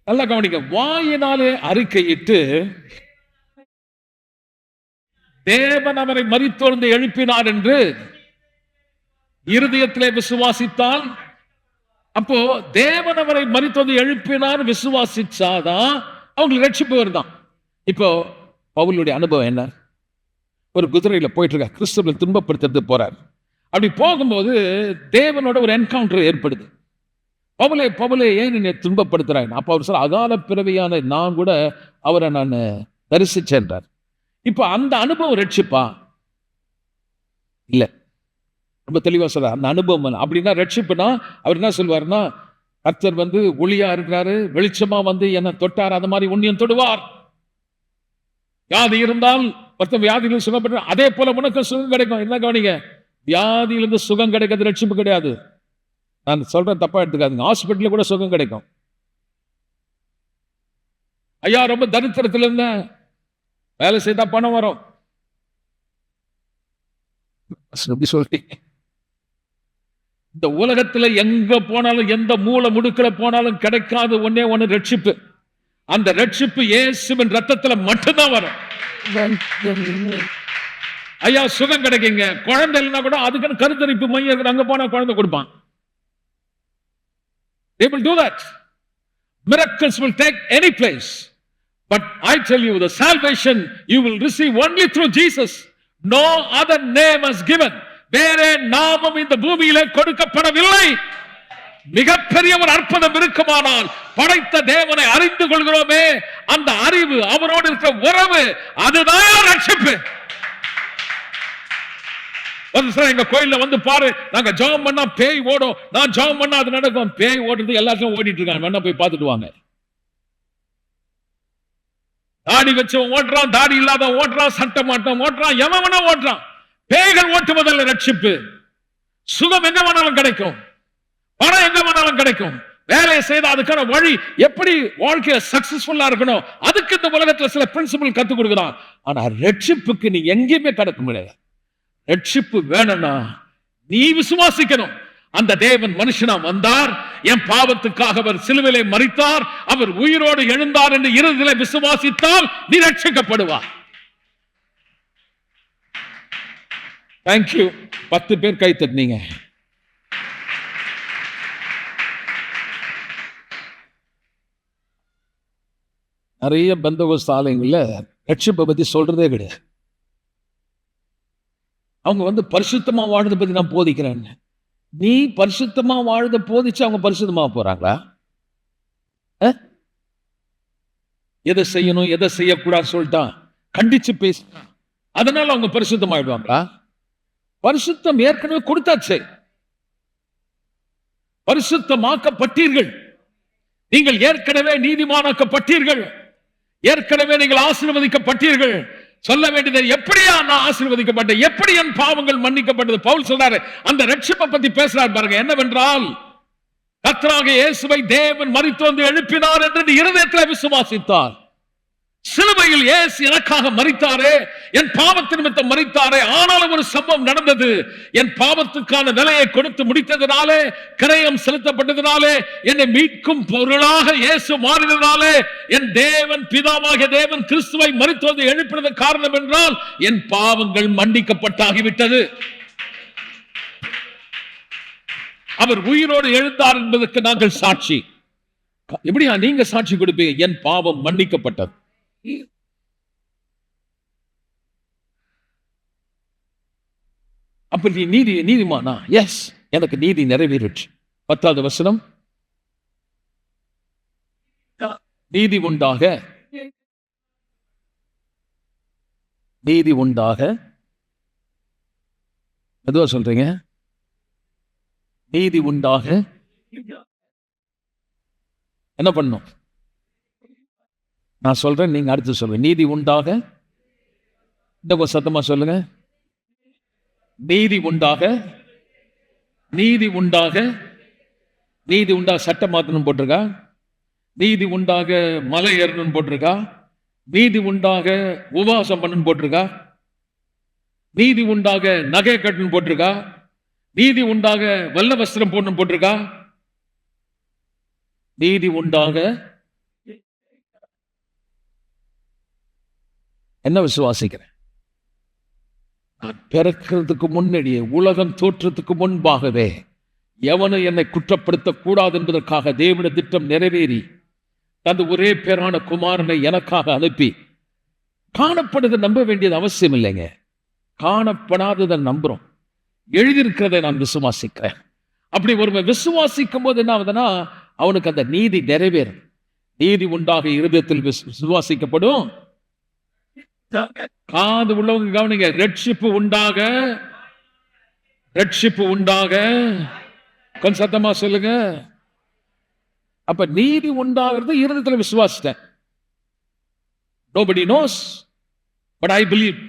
நல்லா கவனிக்க, வாயினாலே அறிக்கையிட்டு தேவன் அவரை மரித்தோர்ந்து எழுப்பினார் என்று இருதயத்திலே விசுவாசித்தால், அப்போ தேவன் அவரை மரித்தோர்ந்து எழுப்பினார் விசுவாசிச்சாதான் அவங்களுக்கு ரட்சிப்பு வருதான். இப்போ பவுலுடைய அனுபவம் என்ன? ஒரு குதிரையில போயிட்டு இருக்க, கிறிஸ்துவை துன்பப்படுத்துறது போறார். அப்படி போகும்போது தேவனோட ஒரு என்கவுண்டர் ஏற்படுது. பவுலே பவுலே ஏன் என்னை துன்பப்படுத்துறாங்க? அப்ப அவர் சொல்ற, அகால பிறவியான நான் கூட அவரை நான் தரிசிச்சேன்றார். இப்ப அந்த அனுபவம் ரட்சிப்பா? இல்ல. ரொம்ப தெளிவா சொல்ற, அந்த அனுபவம் அப்படின்னா ரட்சிப்புனா அவர் என்ன சொல்வாருன்னா, கர்த்தர் வந்து ஒளியா இருக்கிறாரு, வெளிச்சமா வந்து என்ன தொட்டார், அந்த மாதிரி உன்னையும் தொடுவார். வியாதி இருந்தால் ஒருத்தன் வியாதியிலிருந்து சுகப்பட்ட, அதே போல உனக்கு சுகம் கிடைக்கும். என்ன கவனிங்க, வியாதியிலிருந்து சுகம் கிடைக்கிறது ரட்சிப்பு கிடையாது. நான் சொல்றேன், தப்பா எடுத்துக்காதுங்க. ஹாஸ்பிட்டல் கூட சுகம் கிடைக்கும். ஐயா ரொம்ப தரித்திரத்தில் இருந்தேன், வேலை செய்தா பணம் வரும். எப்படி சொல்றீங்க? இந்த உலகத்துல எங்க போனாலும், எந்த மூலை முடுக்கல போனாலும் கிடைக்காது ஒன்னே ஒண்ணு ரட்சிப்பு. அந்த ரட்சிப்பு இயேசுவின் ரத்தத்துல மட்டும்தான் வரும். ஐயா சுகம் கிடைக்குங்க, குழந்தை இல்லைன்னா கூட அதுக்குன்னு கருத்தரிப்பு மையம் இருக்கு, அங்க போனா குழந்தை கொடுப்பான். They will do that. Miracles will take any place. But I tell you, the salvation you will receive only through Jesus. No other name is given. வேறே நாமம் இந்த பூமியிலே கொடுக்கப்படவில்லை. மிகப்பெரிய ஒரு அற்புதம் இருக்குமானால், படைத்த தேவனை அறிந்து கொள்கிறோமே, அந்த அறிவு, அவரோடு இருக்கிற உறவு, அதுதான் ரட்சிப்பு. எங்க கோயில்ல வந்து பாரு, நாங்க ஜெபம் பண்ணா பேய் ஓடும், நான் ஜெபம் பண்ணா அது நடக்கும். பேய் ஓடுறது எல்லாத்தையும் ஓடிட்டு இருக்காங்க, வேணா போய் பார்த்துட்டு வாங்க. தாடி வச்சவன் ஓட்டுறான், தாடி இல்லாத ஓட்டுறான், சட்டை மாட்டம் ஓட்டுறான், எவன் வேணா ஓட்டுறான். பேய்கள் ஓட்டுவதில்லை ரட்சிப்பு. சுகம் எங்க வேணாலும் கிடைக்கும், பணம் எங்க வேணாலும் கிடைக்கும். வேலையை செய்த அதுக்கான வழி, எப்படி வாழ்க்கையை சக்சஸ்ஃபுல்லா இருக்கணும், அதுக்கு இந்த உலகத்துல சில பிரின்சிபல் கத்துக் கொடுக்குறான். ஆனா ரட்சிப்புக்கு நீ எங்கேயுமே கடக்க முடியாது. ரட்சிப்பு வேணும்னா நீ விசுவாசிக்கணும். அந்த தேவன் மனுஷனா வந்தார், என் பாவத்துக்காக அவர் சிலுவையிலே மரித்தார், அவர் உயிரோடு எழுந்தார் என்று இருதயத்திலே விசுவாசித்தால் நீ ரட்சிக்கப்படுவார். தேங்க்யூ. 10 பேர் கை தட்டினீங்க. நிறைய பெந்தகோஸ்து ஆலயங்கள்ல ரட்சிப்பை பத்தி சொல்றதே கிடையாது. அவங்க வந்து பரிசுத்தமா வாழ்றதை பத்தி நான் போதிக்கிறேன். நீ பரிசுத்தமா வாழ்றதை போதிச்சு அவங்க பரிசுத்தமா போறாங்களா? எதை செய்யணும் எதை செய்யக்கூடாது சொல்லிட்டான், கண்டிச்சு பேசினான், அதனால அவங்க பரிசுத்தமாயிடுவாங்களா? பரிசுத்தம் ஏற்கனவே கொடுத்தாச்சு, பரிசுத்தமாக்கப்பட்டீர்கள். நீங்கள் ஏற்கனவே நீதிமானாக்கப்பட்டீர்கள், ஏற்கனவே நீங்கள் ஆசீர்வதிக்கப்பட்டீர்கள். சொல்ல வேண்டியது, எப்படியா நான் ஆசீர்வதிக்கப்பட்டேன், எப்படி என் பாவங்கள் மன்னிக்கப்பட்டது? பவுல் சொல்றாரு, அந்த ரட்சிப்பை பத்தி பேசுறார் பாருங்க. என்னவென்றால், கர்த்தராகிய இயேசுவை தேவன் மரித்து வந்து எழுப்பினார் என்று நீ இருதயத்தில் விசுவாசித்தார். சிலுவையில் இயேசு எனக்காக மரித்தாரே, என் பாவத்தின் நிமித்தம் மரித்தாரே. ஆனாலும் ஒரு சம்பவம் நடந்தது. என் பாவத்துக்கான விலையை கொடுத்து முடித்ததினாலே, கிரயம் செலுத்தப்பட்டதினாலே, என்னை மீட்கும் பொருளாக இயேசு மாறினதினாலே, என் தேவன் பிதாவாகிய தேவன் கிறிஸ்துவை மரித்து வந்து எழுப்பினது காரணம் என்றால், என் பாவங்கள் மன்னிக்கப்பட்டாகிவிட்டது. அவர் உயிரோடு எழுந்தார் என்பதற்கு நாங்கள் சாட்சி. எப்படியா நீங்க சாட்சி கொடுப்பீங்க? என் பாவம் மன்னிக்கப்பட்டது. அப்ப நீ நீதிமானா? எஸ், எனக்கு நீதி நிறைவேறிற்று. 10வது வசனம், நீதி உண்டாக, நீதி உண்டாக. எதுவா சொல்றீங்க? நீதி உண்டாக என்ன பண்ணும்? நான் சொல்றேன், நீங்க அடுத்து சொல்லுங்க. நீதி உண்டாக, இந்த சத்தமா சொல்லுங்க. நீதி உண்டாக, நீதி உண்டாக, நீதி உண்டாக. சட்டம் மாத்தணும் போட்டிருக்கா? நீதி உண்டாக மலை ஏறணும் போட்டிருக்கா? நீதி உண்டாக உபவாசம் பண்ணணும் போட்டிருக்கா? நீதி உண்டாக நகை கட்டணும் போட்டிருக்கா? நீதி உண்டாக வெள்ளை வஸ்திரம் போடணும் போட்டிருக்கா? நீதி உண்டாக என்ன விசுவாசிக்கிறேன்? நான் பிறக்கிறதுக்கு முன்னாடியே, உலகம் தோற்றத்துக்கு முன்பாகவே, எவனும் என்னை குற்றப்படுத்த கூடாது என்பதற்காக தேவனுடைய திட்டம் நிறைவேறி தந்து ஒரே பேரான குமாரனை எனக்காக அனுப்பி, காணப்படுவதை நம்ப வேண்டியது அவசியம் இல்லைங்க. காணப்படாததை நம்புறோம். எழுதியிருக்கிறதை நான் விசுவாசிக்கிறேன். அப்படி ஒருவன் விசுவாசிக்கும் போது என்ன ஆகுதுன்னா, அவனுக்கு அந்த நீதி நிறைவேறும். நீதி உண்டாக இருதயத்தில் விசுவாசிக்கப்படும். காது உள்ளவங்க கவனிங்க. ரட்சிப்பு உண்டாக, ரட்சிப்பு உண்டாக. கொஞ்சம் சத்தமா சொல்லுங்க. அப்ப நீதி உண்டாகிறது இருதயத்தில் விசுவாசித்தேன். Nobody knows, but I believe.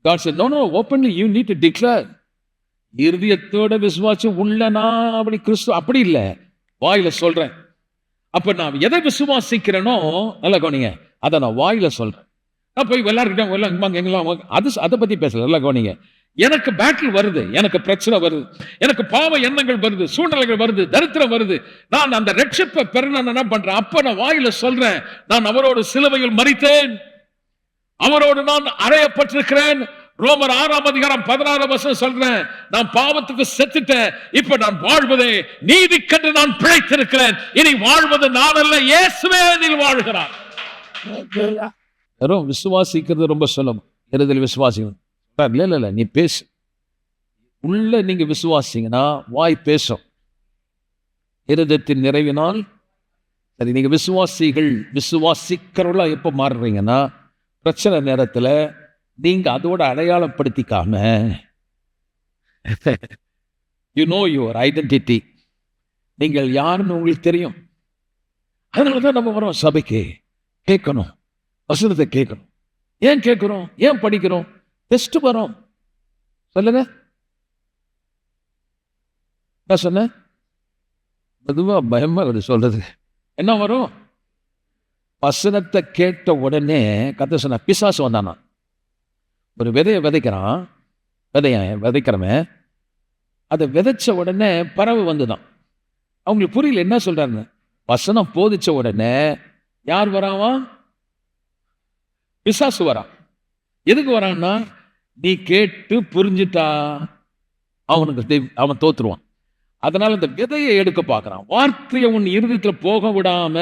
God said, no, openly you need to declare. இருதயத்தோட விசுவாசம் உள்ளனா அப்படி கிறிஸ்து அப்படி இல்லை, வாயில சொல்றேன். அப்ப நான் எதை விசுவாசிக்கிறேனோ, நல்லா கவனிங்க, அதை நான் வாயில சொல்றேன். நான் போய் எல்லாருக்கிட்ட அதை பத்தி பேசல. நல்லா கவனிங்க. எனக்கு பேட்டில் வருது, எனக்கு பிரச்சனை வருது, எனக்கு பாவ எண்ணங்கள் வருது, சூழ்நிலைகள் வருது, தரித்திரம் வருது. நான் அந்த ரட்சிப்பை பெற நான் என்ன பண்றேன்? அப்ப நான் வாயில சொல்றேன், நான் அவரோடு சிலுவையில் மரித்தேன், அவரோடு நான் அறையப்பட்டிருக்கிறேன். ரோமர் 6ஆம் அதிகாரம் 16ஆம் வசனம் சொல்றேன், நான் பாவத்துக்கு செத்துட்டேன், இப்ப நான் வாழ்வதே நீதிக்கென்று நான் பிழைத்திருக்கிறேன். இனி வாழ்வது நான் அல்ல, இயேசுவே என்னில் வாழ்கிறார். விசுவாசிக்கிறது ரொம்ப சுலபம். இருதயத்தில் விசுவாசிக்கணும். இல்ல நீ பேசு. உள்ள நீங்க விசுவாசிங்கன்னா வாய் பேசும். இருதயத்தின் நிறைவினால். சரி, நீங்க விசுவாசிக்கிறவர்களா எப்ப மாறுறீங்கன்னா, பிரச்சனை நேரத்தில் நீங்க அதோட அடையாளப்படுத்திக்காம, யூ நோ யுவர் ஐடென்டிட்டி, நீங்கள் யாருன்னு உங்களுக்கு தெரியும். அதனாலதான் நம்ம வரோம் சபைக்கு. கேட்கணும், வசனத்தை கேட்கணும். ஏன் கேட்கிறோம்? ஏன் படிக்கிறோம்? டெஸ்ட் வரோம். சொல்லுங்க. என்ன சொன்ன? பொதுவா பயமா அது சொல்றது. என்ன வரும்? வசனத்தை கேட்ட உடனே கத்த சொன்ன பிசாசு வந்தானா. ஒரு விதையை விதைக்கிறான், விதைக்கிறவன் அதை விதைச்ச உடனே பறவை வந்துதான். அவங்களுக்கு புரியல என்ன சொல்றாங்க. வசனம் போதிச்ச உடனே யார் வராவா? பிசாசு வரான். எதுக்கு வரான்னா, நீ கேட்டு புரிஞ்சுட்டா அவன் தோத்துருவான். அதனால இந்த விதையை எடுக்க பார்க்கறான். வார்த்தையை உன் இருதயத்தில் போக விடாம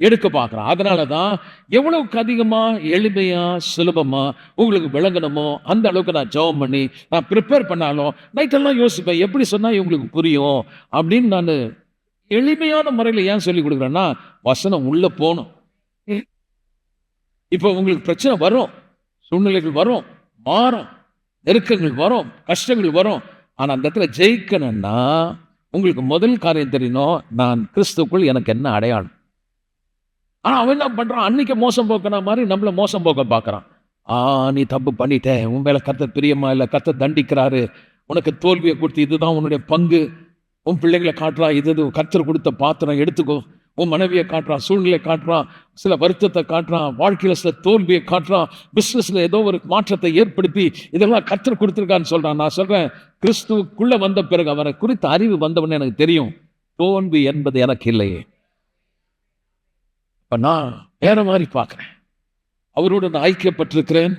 எடுக்க பார்க்கறான். அதனாலதான் எவ்வளவுக்கு அதிகமா எளிமையா சுலபமா உங்களுக்கு விளங்கணுமோ அந்த அளவுக்கு நான் ஜெபம் பண்ணி நான் ப்ரிப்பேர் பண்ணாலும் நைட்டெல்லாம் யோசிப்பேன், எப்படி சொன்னா இவங்களுக்கு புரியும் அப்படின்னு. நான் எளிமையான முறையில் ஏன் சொல்லி கொடுக்குறேன்னா, வசனம் உள்ள போகணும். இப்போ உங்களுக்கு பிரச்சனை வரும், சூழ்நிலைகள் வரும், மாறும், நெருக்கங்கள் வரும், கஷ்டங்கள் வரும். ஆனா அந்த இடத்துல ஜெயிக்கணும்னா உங்களுக்கு முதல் காரியம் தெரியணும், நான் கிறிஸ்துக்குள் எனக்கு என்ன அடையாளம். ஆனா அவன் என்ன பண்றான், அன்னைக்கு மோசம் போக்கின மாதிரி நம்மள மோசம் போக்க பார்க்கறான். நீ தப்பு பண்ணிட்ட, உன் மேல கர்த்தர் பிரியமா இல்லை, கர்த்தர் தண்டிக்கிறாரு, உனக்கு தோல்வியை கொடுத்து இதுதான் உன்னுடைய பங்கு. உன் பிள்ளைகளை காட்டுறான், இது கர்த்தர் கொடுத்த பாத்திரம் எடுத்துக்கோ. உன் மனைவியை காட்டுறான், சூழ்நிலை காட்டுறான், சில வருத்தத்தை காட்டுறான், வாழ்க்கையில சில தோல்வியை காட்டுறான், பிசினஸ்ல ஏதோ ஒரு மாற்றத்தை ஏற்படுத்தி இதெல்லாம் கர்த்தர் கொடுத்துருக்கான்னு சொல்றான். நான் சொல்றேன், கிறிஸ்துவுக்குள்ள வந்த பிறகு அவரை குறித்த அறிவு வந்தவன்னு எனக்கு தெரியும், தோல்வி என்பது எனக்கு இல்லையே. இப்ப நான் வேற மாதிரி பார்க்கிறேன். அவரோடு நான் ஐக்கியப்பட்டிருக்கிறேன்,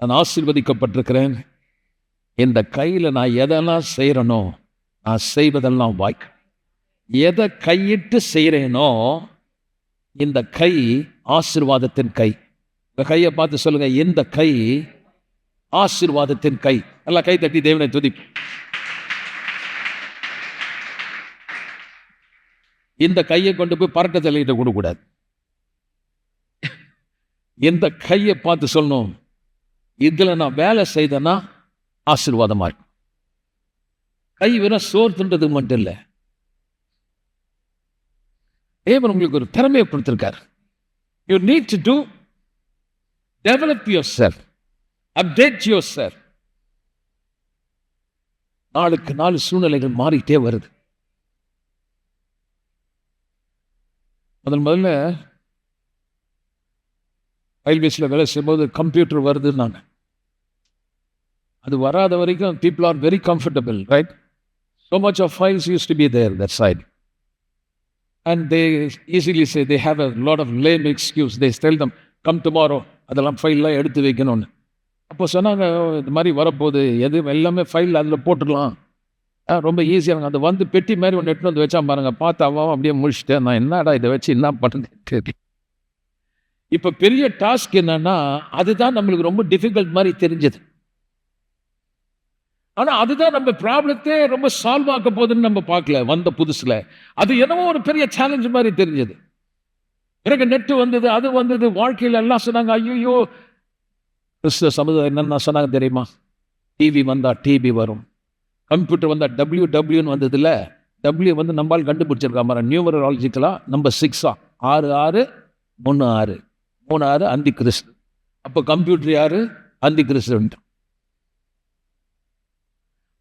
நான் ஆசீர்வதிக்கப்பட்டிருக்கிறேன். இந்த கையில நான் எதெல்லாம் செய்யறேனோ நான் செய்வதெல்லாம் வாய்க்கு. எதை கையிட்டு செய்கிறேனோ இந்த கை ஆசீர்வாதத்தின் கை. இந்த கையை பார்த்து சொல்லுங்க, இந்த கை ஆசீர்வாதத்தின் கை. எல்லாம் கை தட்டி தேவனை துதி. இந்த கையை கொண்டு போய் பறக்க தலையிட்ட கொடுக்கூடாது. இந்த கையை பார்த்து சொல்லணும், இதுல நான் வேலை செய்தேன்னா ஆசீர்வாதமா இருக்கும். கை வெறும் சோர்த்துன்றது மட்டும் இல்லை, தேவன் உங்களுக்கு ஒரு திறமையை கொடுத்திருக்காரு. You need to to develop your self, update your self. நாளுக்கு நாலு சூழ்நிலைகள் மாறிட்டே வருது. முதல்ல ரயில்வேஸில் வேலை செய்யும்போது கம்ப்யூட்டர் வருதுன்னாங்க. அது வராத வரைக்கும் people are very comfortable, right? So much of files used to be there that side. And they easily say they have a lot of lame excuse. They tell them, come tomorrow. அதெல்லாம் ஃபைல்லாம் எடுத்து வைக்கணும்னு. அப்போ சொன்னாங்க, இது மாதிரி வரப்போகுது, எது எல்லாமே ஃபைல் அதில் போட்டுடலாம், ரொம்ப ஈஸியாக. அது வந்து பெட்டி மாதிரி ஒன்று எடுத்துன்னு வந்து வச்சா பாருங்க, பார்த்து அவன் அப்படியே முடிச்சுட்டேன். நான் என்னடா இதை வச்சு என்ன பண்ணுறது தெரியும். இப்போ பெரிய டாஸ்க் என்னன்னா, அதுதான் நம்மளுக்கு ரொம்ப டிஃபிகல்ட் மாதிரி தெரிஞ்சது. ஆனால் அதுதான் நம்ம ப்ராப்ளத்தை ரொம்ப சால்வ் ஆக்க போகுதுன்னு நம்ம பார்க்கல. வந்த புதுசில் அது என்னவோ ஒரு பெரிய சேலஞ்ச் மாதிரி தெரிஞ்சது. எனக்கு நெட்டு வந்தது, அது வந்தது, வாழ்க்கையில் எல்லாம் சொன்னாங்க. ஐயோ, கிறிஸ்தவ சமுதாயம் என்னென்ன சொன்னாங்க தெரியுமா? டிவி வந்தால் டிபி வரும், கம்ப்யூட்டர் வந்தால் WWன்னு வந்தது இல்லை. W வந்து நம்மால் கண்டுபிடிச்சிருக்கா மாதிரி நியூமராலஜிக்கலாக நம்பர் 6 6 6 3 6 3 6 அந்தி கிறிஸ்து. அப்போ கம்ப்யூட்டர் யாரு? அந்தி கிறிஸ்து.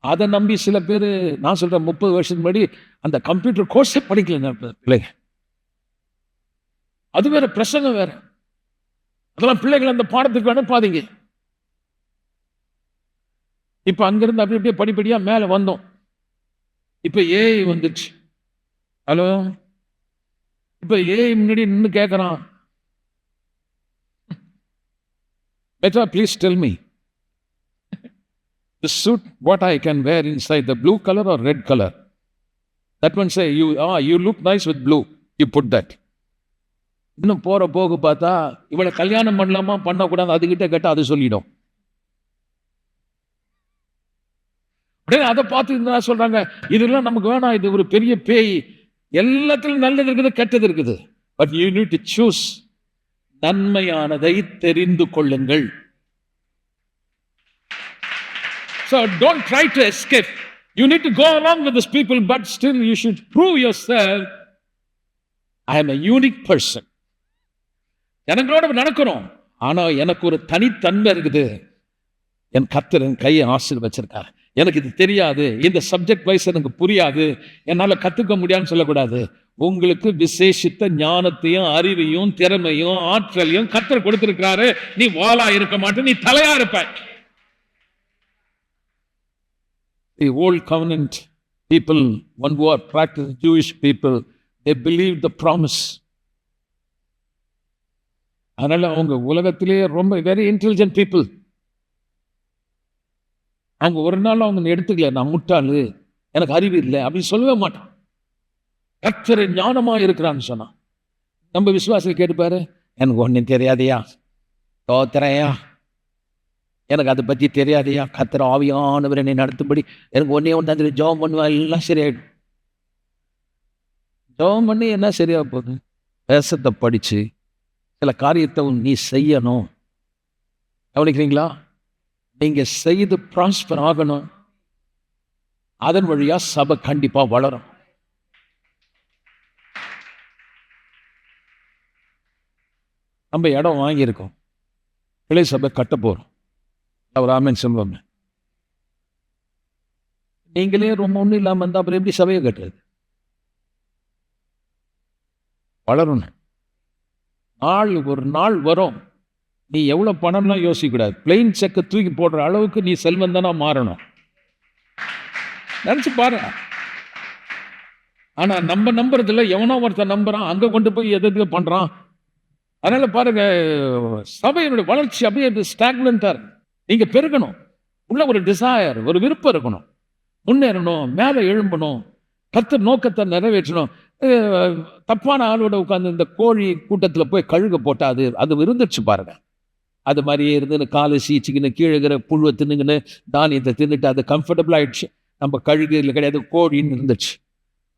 அதை நம்பி சில பேர், நான் சொல்கிறேன் 30 வருஷத்துக்கு முன்னாடி அந்த கம்ப்யூட்டர் கோர்ஸே படிக்கல பிள்ளைங்க. அது வேற, பிரசங்கம் வேற. அதெல்லாம் பிள்ளைகள் அந்த பாடத்துக்கு அனுப்பாதீங்க. இப்போ அங்கிருந்து அப்படி அப்படியே படிப்படியாக மேலே வந்தோம். இப்போ ஏஐ வந்துச்சு. ஹலோ, இப்போ ஏஐ முன்னாடி நின்று கேட்குறான், Petra, please tell me, the suit what I can wear inside, the blue color or red color? That one say, you look nice with blue, you put that. இன்னும் போக பார்த்தா இவளை கல்யாணம் பண்ணலாமா பண்ணக்கூடாது அதுகிட்ட கேட்டால் அது சொல்லிடும். உடனே அதை பார்த்து சொல்றாங்க, இதெல்லாம் நமக்கு வேணாம், இது ஒரு பெரிய பேய். எல்லாத்திலும் நல்லது இருக்குது, கெட்டது இருக்குது. But you need to choose. நன்மையானதை தெரிந்து கொள்ளுங்கள். So don't try to escape. You need to go along with these people, but still you should prove yourself. I am a unique person. எனங்களோட நடக்கிறோம், ஆனா எனக்கு ஒரு தனித்தன்மை இருக்குது. என் கர்த்தர் என் கையை ஆசீர்வதிச்சிருக்கார். எனக்கு இது தெரியாது, இந்த சப்ஜெக்ட் வைஸ் எனக்கு புரியாது, என்னால் கற்றுக்க முடியாதுன்னு சொல்லக்கூடாது. உங்களுக்கு விசேஷித்த ஞானத்தையும் அறிவையும் திறமையும் ஆற்றலையும் கர்த்தர் கொடுத்திருக்கிறாரு. நீ வாளா இருக்க மாட்டே, நீ தலையா இருப்ப. The old covenant people, one who are practiced Jewish people, they believed the promise. அதனால அவங்க உலகத்திலேயே ரொம்ப வெரி இன்டெலிஜென்ட் பீப்புள். அவங்க ஒரு நாள் அவங்க எடுத்துக்கல, நான் முட்டாளு, எனக்கு அறிவு இல்லை அப்படின்னு சொல்லவே மாட்டான். கர்த்தர் ஞானமா இருக்கிறான்னு சொன்னான். நம்ம விசுவாசிகள் கேட்டுப்பாரு, எனக்கு ஒன்றும் தெரியாதையா, தோத்துறையா, எனக்கு அதை பற்றி தெரியாதையா, கர்த்தர் ஆவியானவர் என்னை நடத்தும்படி எனக்கு ஒன்றே ஒன்று தெரியும், ஜெபம் பண்ணுவா, எல்லாம் சரியாயிடும். ஜெபம் பண்ணி என்ன சரியாக போகுது? வேசத்தை படித்து சில காரியத்தை நீ செய்யணும். கவனிக்கிறீங்களா? நீங்க செய்து ப்ராஸ்பர் ஆகணும். அதன் வழியா சபை கண்டிப்பா வளரும். நம்ம இடம் வாங்கியிருக்கோம், கிளை சபை கட்ட போறோம். அவர் ஆமென் சொல்லுவாங்க. நீங்களே ரொம்ப ஒன்றும் இல்லாமல் இருந்தால் அப்புறம் எப்படி சபையை கட்டுறது? வளரணும். ஒரு நாள் வரும், நீ எவ்வளோ பணம்லாம் யோசிக்கக்கூடாது. பிளெயின் செக்கை தூக்கி போடுற அளவுக்கு நீ செல்வந்தனா மாறணும். நினச்சி பாரு. ஆனால் நம்ம நம்புறதில்ல, எவனோ ஒருத்தன் நம்புறான், அங்கே கொண்டு போய் எது பண்ணுறான். அதனால பாருங்க, சபையினுடைய வளர்ச்சி அப்படியே ஸ்டாக்னண்டா இருக்கு. நீங்க பெருகணும், உள்ள ஒரு டிசையர், ஒரு விருப்பம் இருக்கணும், முன்னேறணும், மேலே எழும்பணும், கர்த்தர் நோக்கத்தை நிறைவேற்றணும். தப்பான ஆளோட உட்காந்து இந்த கோழி கூட்டத்தில் போய் கழுக போட்டா அது இருந்துச்சு பாருங்க. அது மாதிரியே இருந்து காலை சீச்சிக்கின்னு கீழே புழுவை தின்னுங்கன்னு தானியத்தை தின்னுட்டு அது கம்ஃபர்டபுள் ஆயிடுச்சு. நம்ம கழுகு இல்லை கிடையாது, கோழின்னு இருந்துச்சு.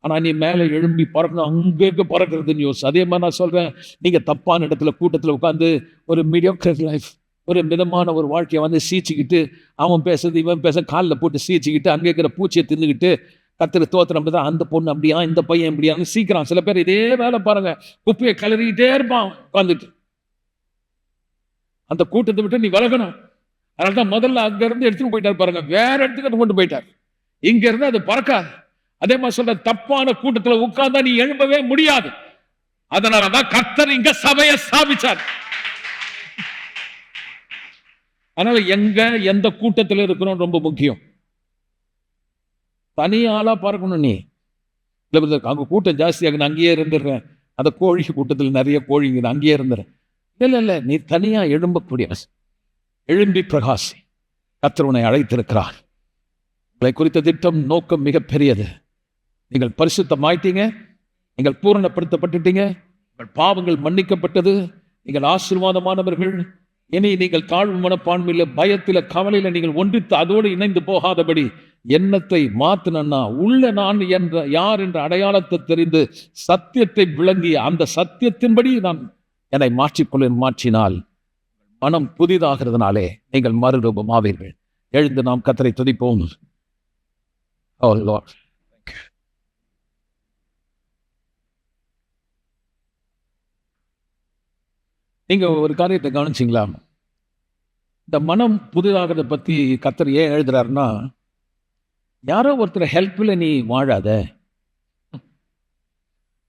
ஆனால் நீ மேலே எழும்பி பறக்கணும், அங்கே பறக்கிறதுன்னு யோசி. அதே மாதிரி நான் சொல்கிறேன், நீங்கள் தப்பான இடத்துல கூட்டத்தில் உட்காந்து ஒரு மீடியோக்கர் லைஃப், ஒரு மிதமான ஒரு வாழ்க்கையை வந்து சீச்சிக்கிட்டு, அவன் பேசுறது இவன் பேச காலில் போட்டு சீச்சிக்கிட்டு, அங்கே இருக்கிற பூச்சியை தின்னுக்கிட்டு கத்திர தோத்திரம் தான், அந்த பொண்ணு அப்படியா, இந்த பையன் இப்படியான்னு சீக்கிரம். சில பேர் இதே வேலை பாருங்க, குப்பையை கிளறிக்கிட்டே இருப்பான் உட்காந்துட்டு. அந்த கூட்டத்தை விட்டு நீ விலகணும். அதனால தான் முதல்ல அங்கேருந்து எடுத்துட்டு போயிட்டார் பாருங்க, வேற இடத்துக்கு கொண்டு போயிட்டார். இங்கேருந்து அது பறக்காது. அதே மாதிரி சொல்ற, தப்பான கூட்டத்தில் உட்கார்ந்தா நீ எழும்பவே முடியாது. அதனாலதான் கர்த்தர் இங்க சபையை ஸ்தாபிச்சார். அதனால எந்த கூட்டத்தில் இருக்கணும் ரொம்ப முக்கியம். தனியாளா பார்க்கணும். நீ அங்க கூட்டம் ஜாஸ்தியாக அங்கேயே இருந்துடுறேன், அந்த கோழி கூட்டத்தில் நிறைய கோழிங்க அங்கேயே இருந்துறேன். இல்ல, நீ தனியா எழும்பக்கூடிய, எழும்பி பிரகாசி. கர்த்தர் உன்னை அழைத்திருக்கிறார். உங்களை குறித்த திட்டம், நோக்கம் மிக பெரியது. நீங்கள் பரிசுத்தமாயிட்டீங்க, நீங்கள் பூரணப்படுத்தப்பட்டுட்டீங்க, உங்கள் பாவங்கள் மன்னிக்கப்பட்டது, நீங்கள் ஆசீர்வாதமானவர்கள். இனி நீங்கள் தாழ்வு மனப்பான்மையில், பயத்தில், கவலையில் நீங்கள் ஒன்றித்து அதோடு இணைந்து போகாதபடி எண்ணத்தை மாத்தினா, உள்ள நான் என்ற யார் என்ற அடையாளத்தை தெரிந்து சத்தியத்தை விளங்கி அந்த சத்தியத்தின்படி நான் என்னை மாற்றினால் மனம் புதிதாகிறதுனாலே நீங்கள் மறுரூபமாவீர்கள். எழுந்து நாம் கர்த்தரை துதிப்போம். Oh Lord, thank you. நீங்க ஒரு காரியத்தை கவனிச்சிங்களா? இந்த மனம் புதிதாகிறத பத்தி கர்த்தர் ஏன் எழுதுறாருன்னா, யாரோ ஒருத்தர் ஹெல்ப்ல நீ வாழாத,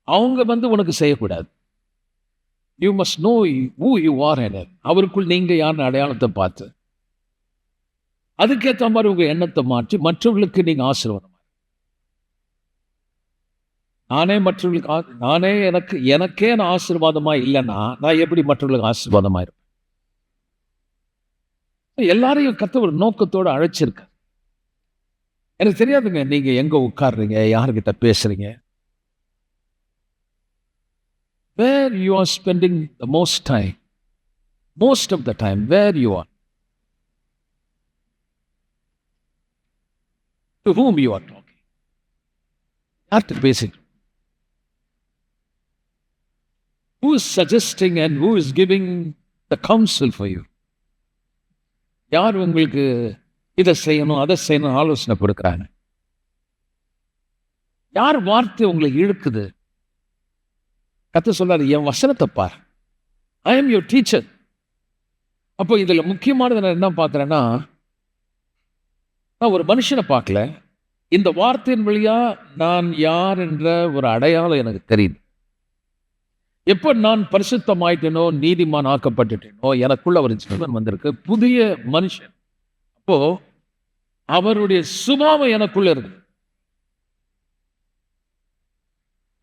அவங்க உனக்கு செய்யக்கூடாது. You must know who you are. அவருக்குள் நீங்க யாருன்னு அடையாளத்தை பார்த்து அதுக்கேற்ற மாதிரி உங்க எண்ணத்தை மாற்றி மற்றவர்களுக்கு நீங்க ஆசீர்வாதம். நானே எனக்கே நான் ஆசீர்வாதமா இல்லைன்னா நான் எப்படி மற்றவர்களுக்கு ஆசீர்வாதமா இருப்பேன்? எல்லாரையும் கர்த்தர் ஒரு நோக்கத்தோடு அழைச்சிருக்க. எனக்கு தெரியாதுங்க நீங்க எங்க உட்கார்றீங்க, யாருக்கிட்ட பேசுறீங்க. Where you are spending the most of the time, where you are, to whom you are talking, யார்கிட்ட பேசுங்க, who is suggesting and who is giving the counsel for you. யார் உங்களுக்கு இதை செய்யணும் அதை செய்யணும் ஆலோசனை கொடுக்குறாங்க? யார் வார்த்தை உங்களை இழுக்குது? கர்த்தர் சொல்றாரு, என் வசனத்தை பார், ஐ எம் யுவர் டீச்சர். அப்போ இதுல முக்கியமானது நான் என்ன பார்க்கிறேன்னா, நான் ஒரு மனுஷனை பார்க்கல, இந்த வார்த்தையின் வழியா நான் யார் என்ற ஒரு அடையாளம் எனக்கு தெரியுது. எப்போ நான் பரிசுத்தமாயிட்டேனோ, நீதிமான் ஆக்கப்பட்டுட்டேனோ, எனக்குள்ள ஒரு ஜீவன் வந்திருக்கு, புதிய மனுஷன். அப்போ அவருடைய சுபாவம் எனக்குள்ள இருக்கு.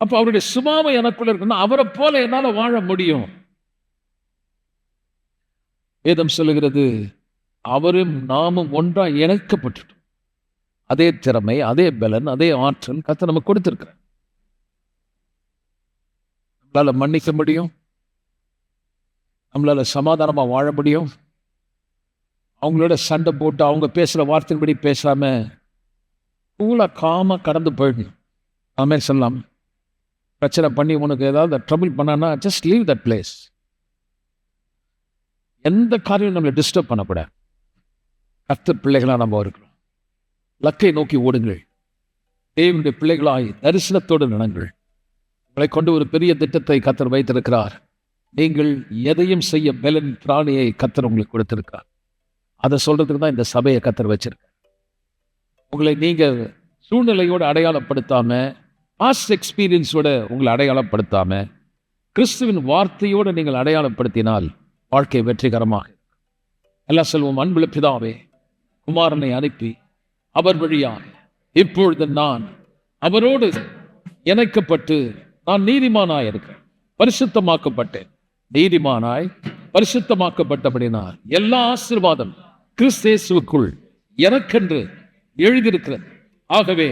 அப்போ அவருடைய சுபாவம் எனக்குள்ள இருக்குன்னா அவரை போல என்னால வாழ முடியும். வேதம் சொல்லுகிறது, அவரும் நாமும் ஒன்றா இணைக்கப்பட்டுட்டோம். அதே திறமை, அதே பலன், அதே ஆற்றல் கர்த்தர் நமக்கு கொடுத்திருக்கிறார். நம்மளால மன்னிக்க முடியும், நம்மளால சமாதானமா வாழ முடியும். அவங்களோட சண்டை போட்டு அவங்க பேசுற வார்த்தையின்படி பேசாம கூலா காமா கடந்து போயிடணும். ஆமே சொல்லலாம். பிரச்சனை பண்ணி உனக்கு ஏதாவது ட்ரபிள் பண்ணானா ஜஸ்ட் லீவ் தட் பிளேஸ். எந்த காரியம் நம்மளை டிஸ்டர்ப் பண்ணக்கூடாது. கர்த்தர் பிள்ளைகளா நம்ம இருக்கிறோம். லக்கை நோக்கி ஓடுங்கள். தேவனுடைய பிள்ளைகளாய் தரிசனத்தோடு நடங்கள். உங்களை கொண்டு ஒரு பெரிய திட்டத்தை கர்த்தர் வைத்திருக்கிறார். நீங்கள் எதையும் செய்ய பலன் பிராணியை கர்த்தர் உங்களுக்கு கொடுத்திருக்கிறார். அதை சொல்றதுக்கு தான் இந்த சபையை கர்த்தர் வச்சிருக்க. உங்களை நீங்க சூழ்நிலையோடு அடையாளப்படுத்தாம, பாஸ்ட் எக்ஸ்பீரியன்ஸோட உங்களை அடையாளப்படுத்தாம, கிறிஸ்துவின் வார்த்தையோடு நீங்கள் அடையாளப்படுத்தினால் வாழ்க்கை வெற்றிகரமாக. எல்லாம் சொல்வோம். அன்புள்ள பிதாவே, குமாரனை அனுப்பி அவர் வழியாக இப்பொழுது நான் அவரோடு இணைக்கப்பட்டு நான் நீதிமானாய் இருக்கிறேன், பரிசுத்தமாக்கப்பட்டேன். நீதிமானாய் பரிசுத்தமாக்கப்பட்டபடினால் எல்லா ஆசீர்வாதம் கிறிஸ்தேசுக்குள் எனக்கென்று எழுதியிருக்கிறது. ஆகவே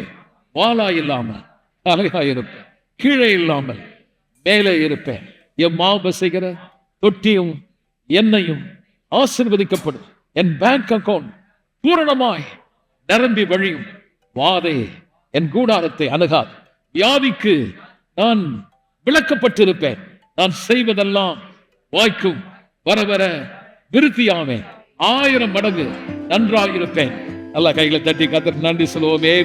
வாளாய் இல்லாமல் அழகாயிருப்பேன், கீழே இல்லாமல் மேலே இருப்பேன். என் மாவு செய்கிற தொட்டியும் எண்ணெயும் ஆசீர்வதிக்கப்படும். என் பேங்க் அக்கவுண்ட் பூரணமாய் நிரம்பி வழியும். வாதை என் கூடாரத்தை அணுகாது. வியாதிக்கு நான் விளக்கப்பட்டிருப்பேன். நான் செய்வதெல்லாம் வாய்க்கும். வர வர விருத்தியாவேன். 1000 மடங்கு நன்றாயிருப்பேன். நல்லா கைகளை தட்டி கர்த்தருக்கு நன்றி சொல்லுவோமே.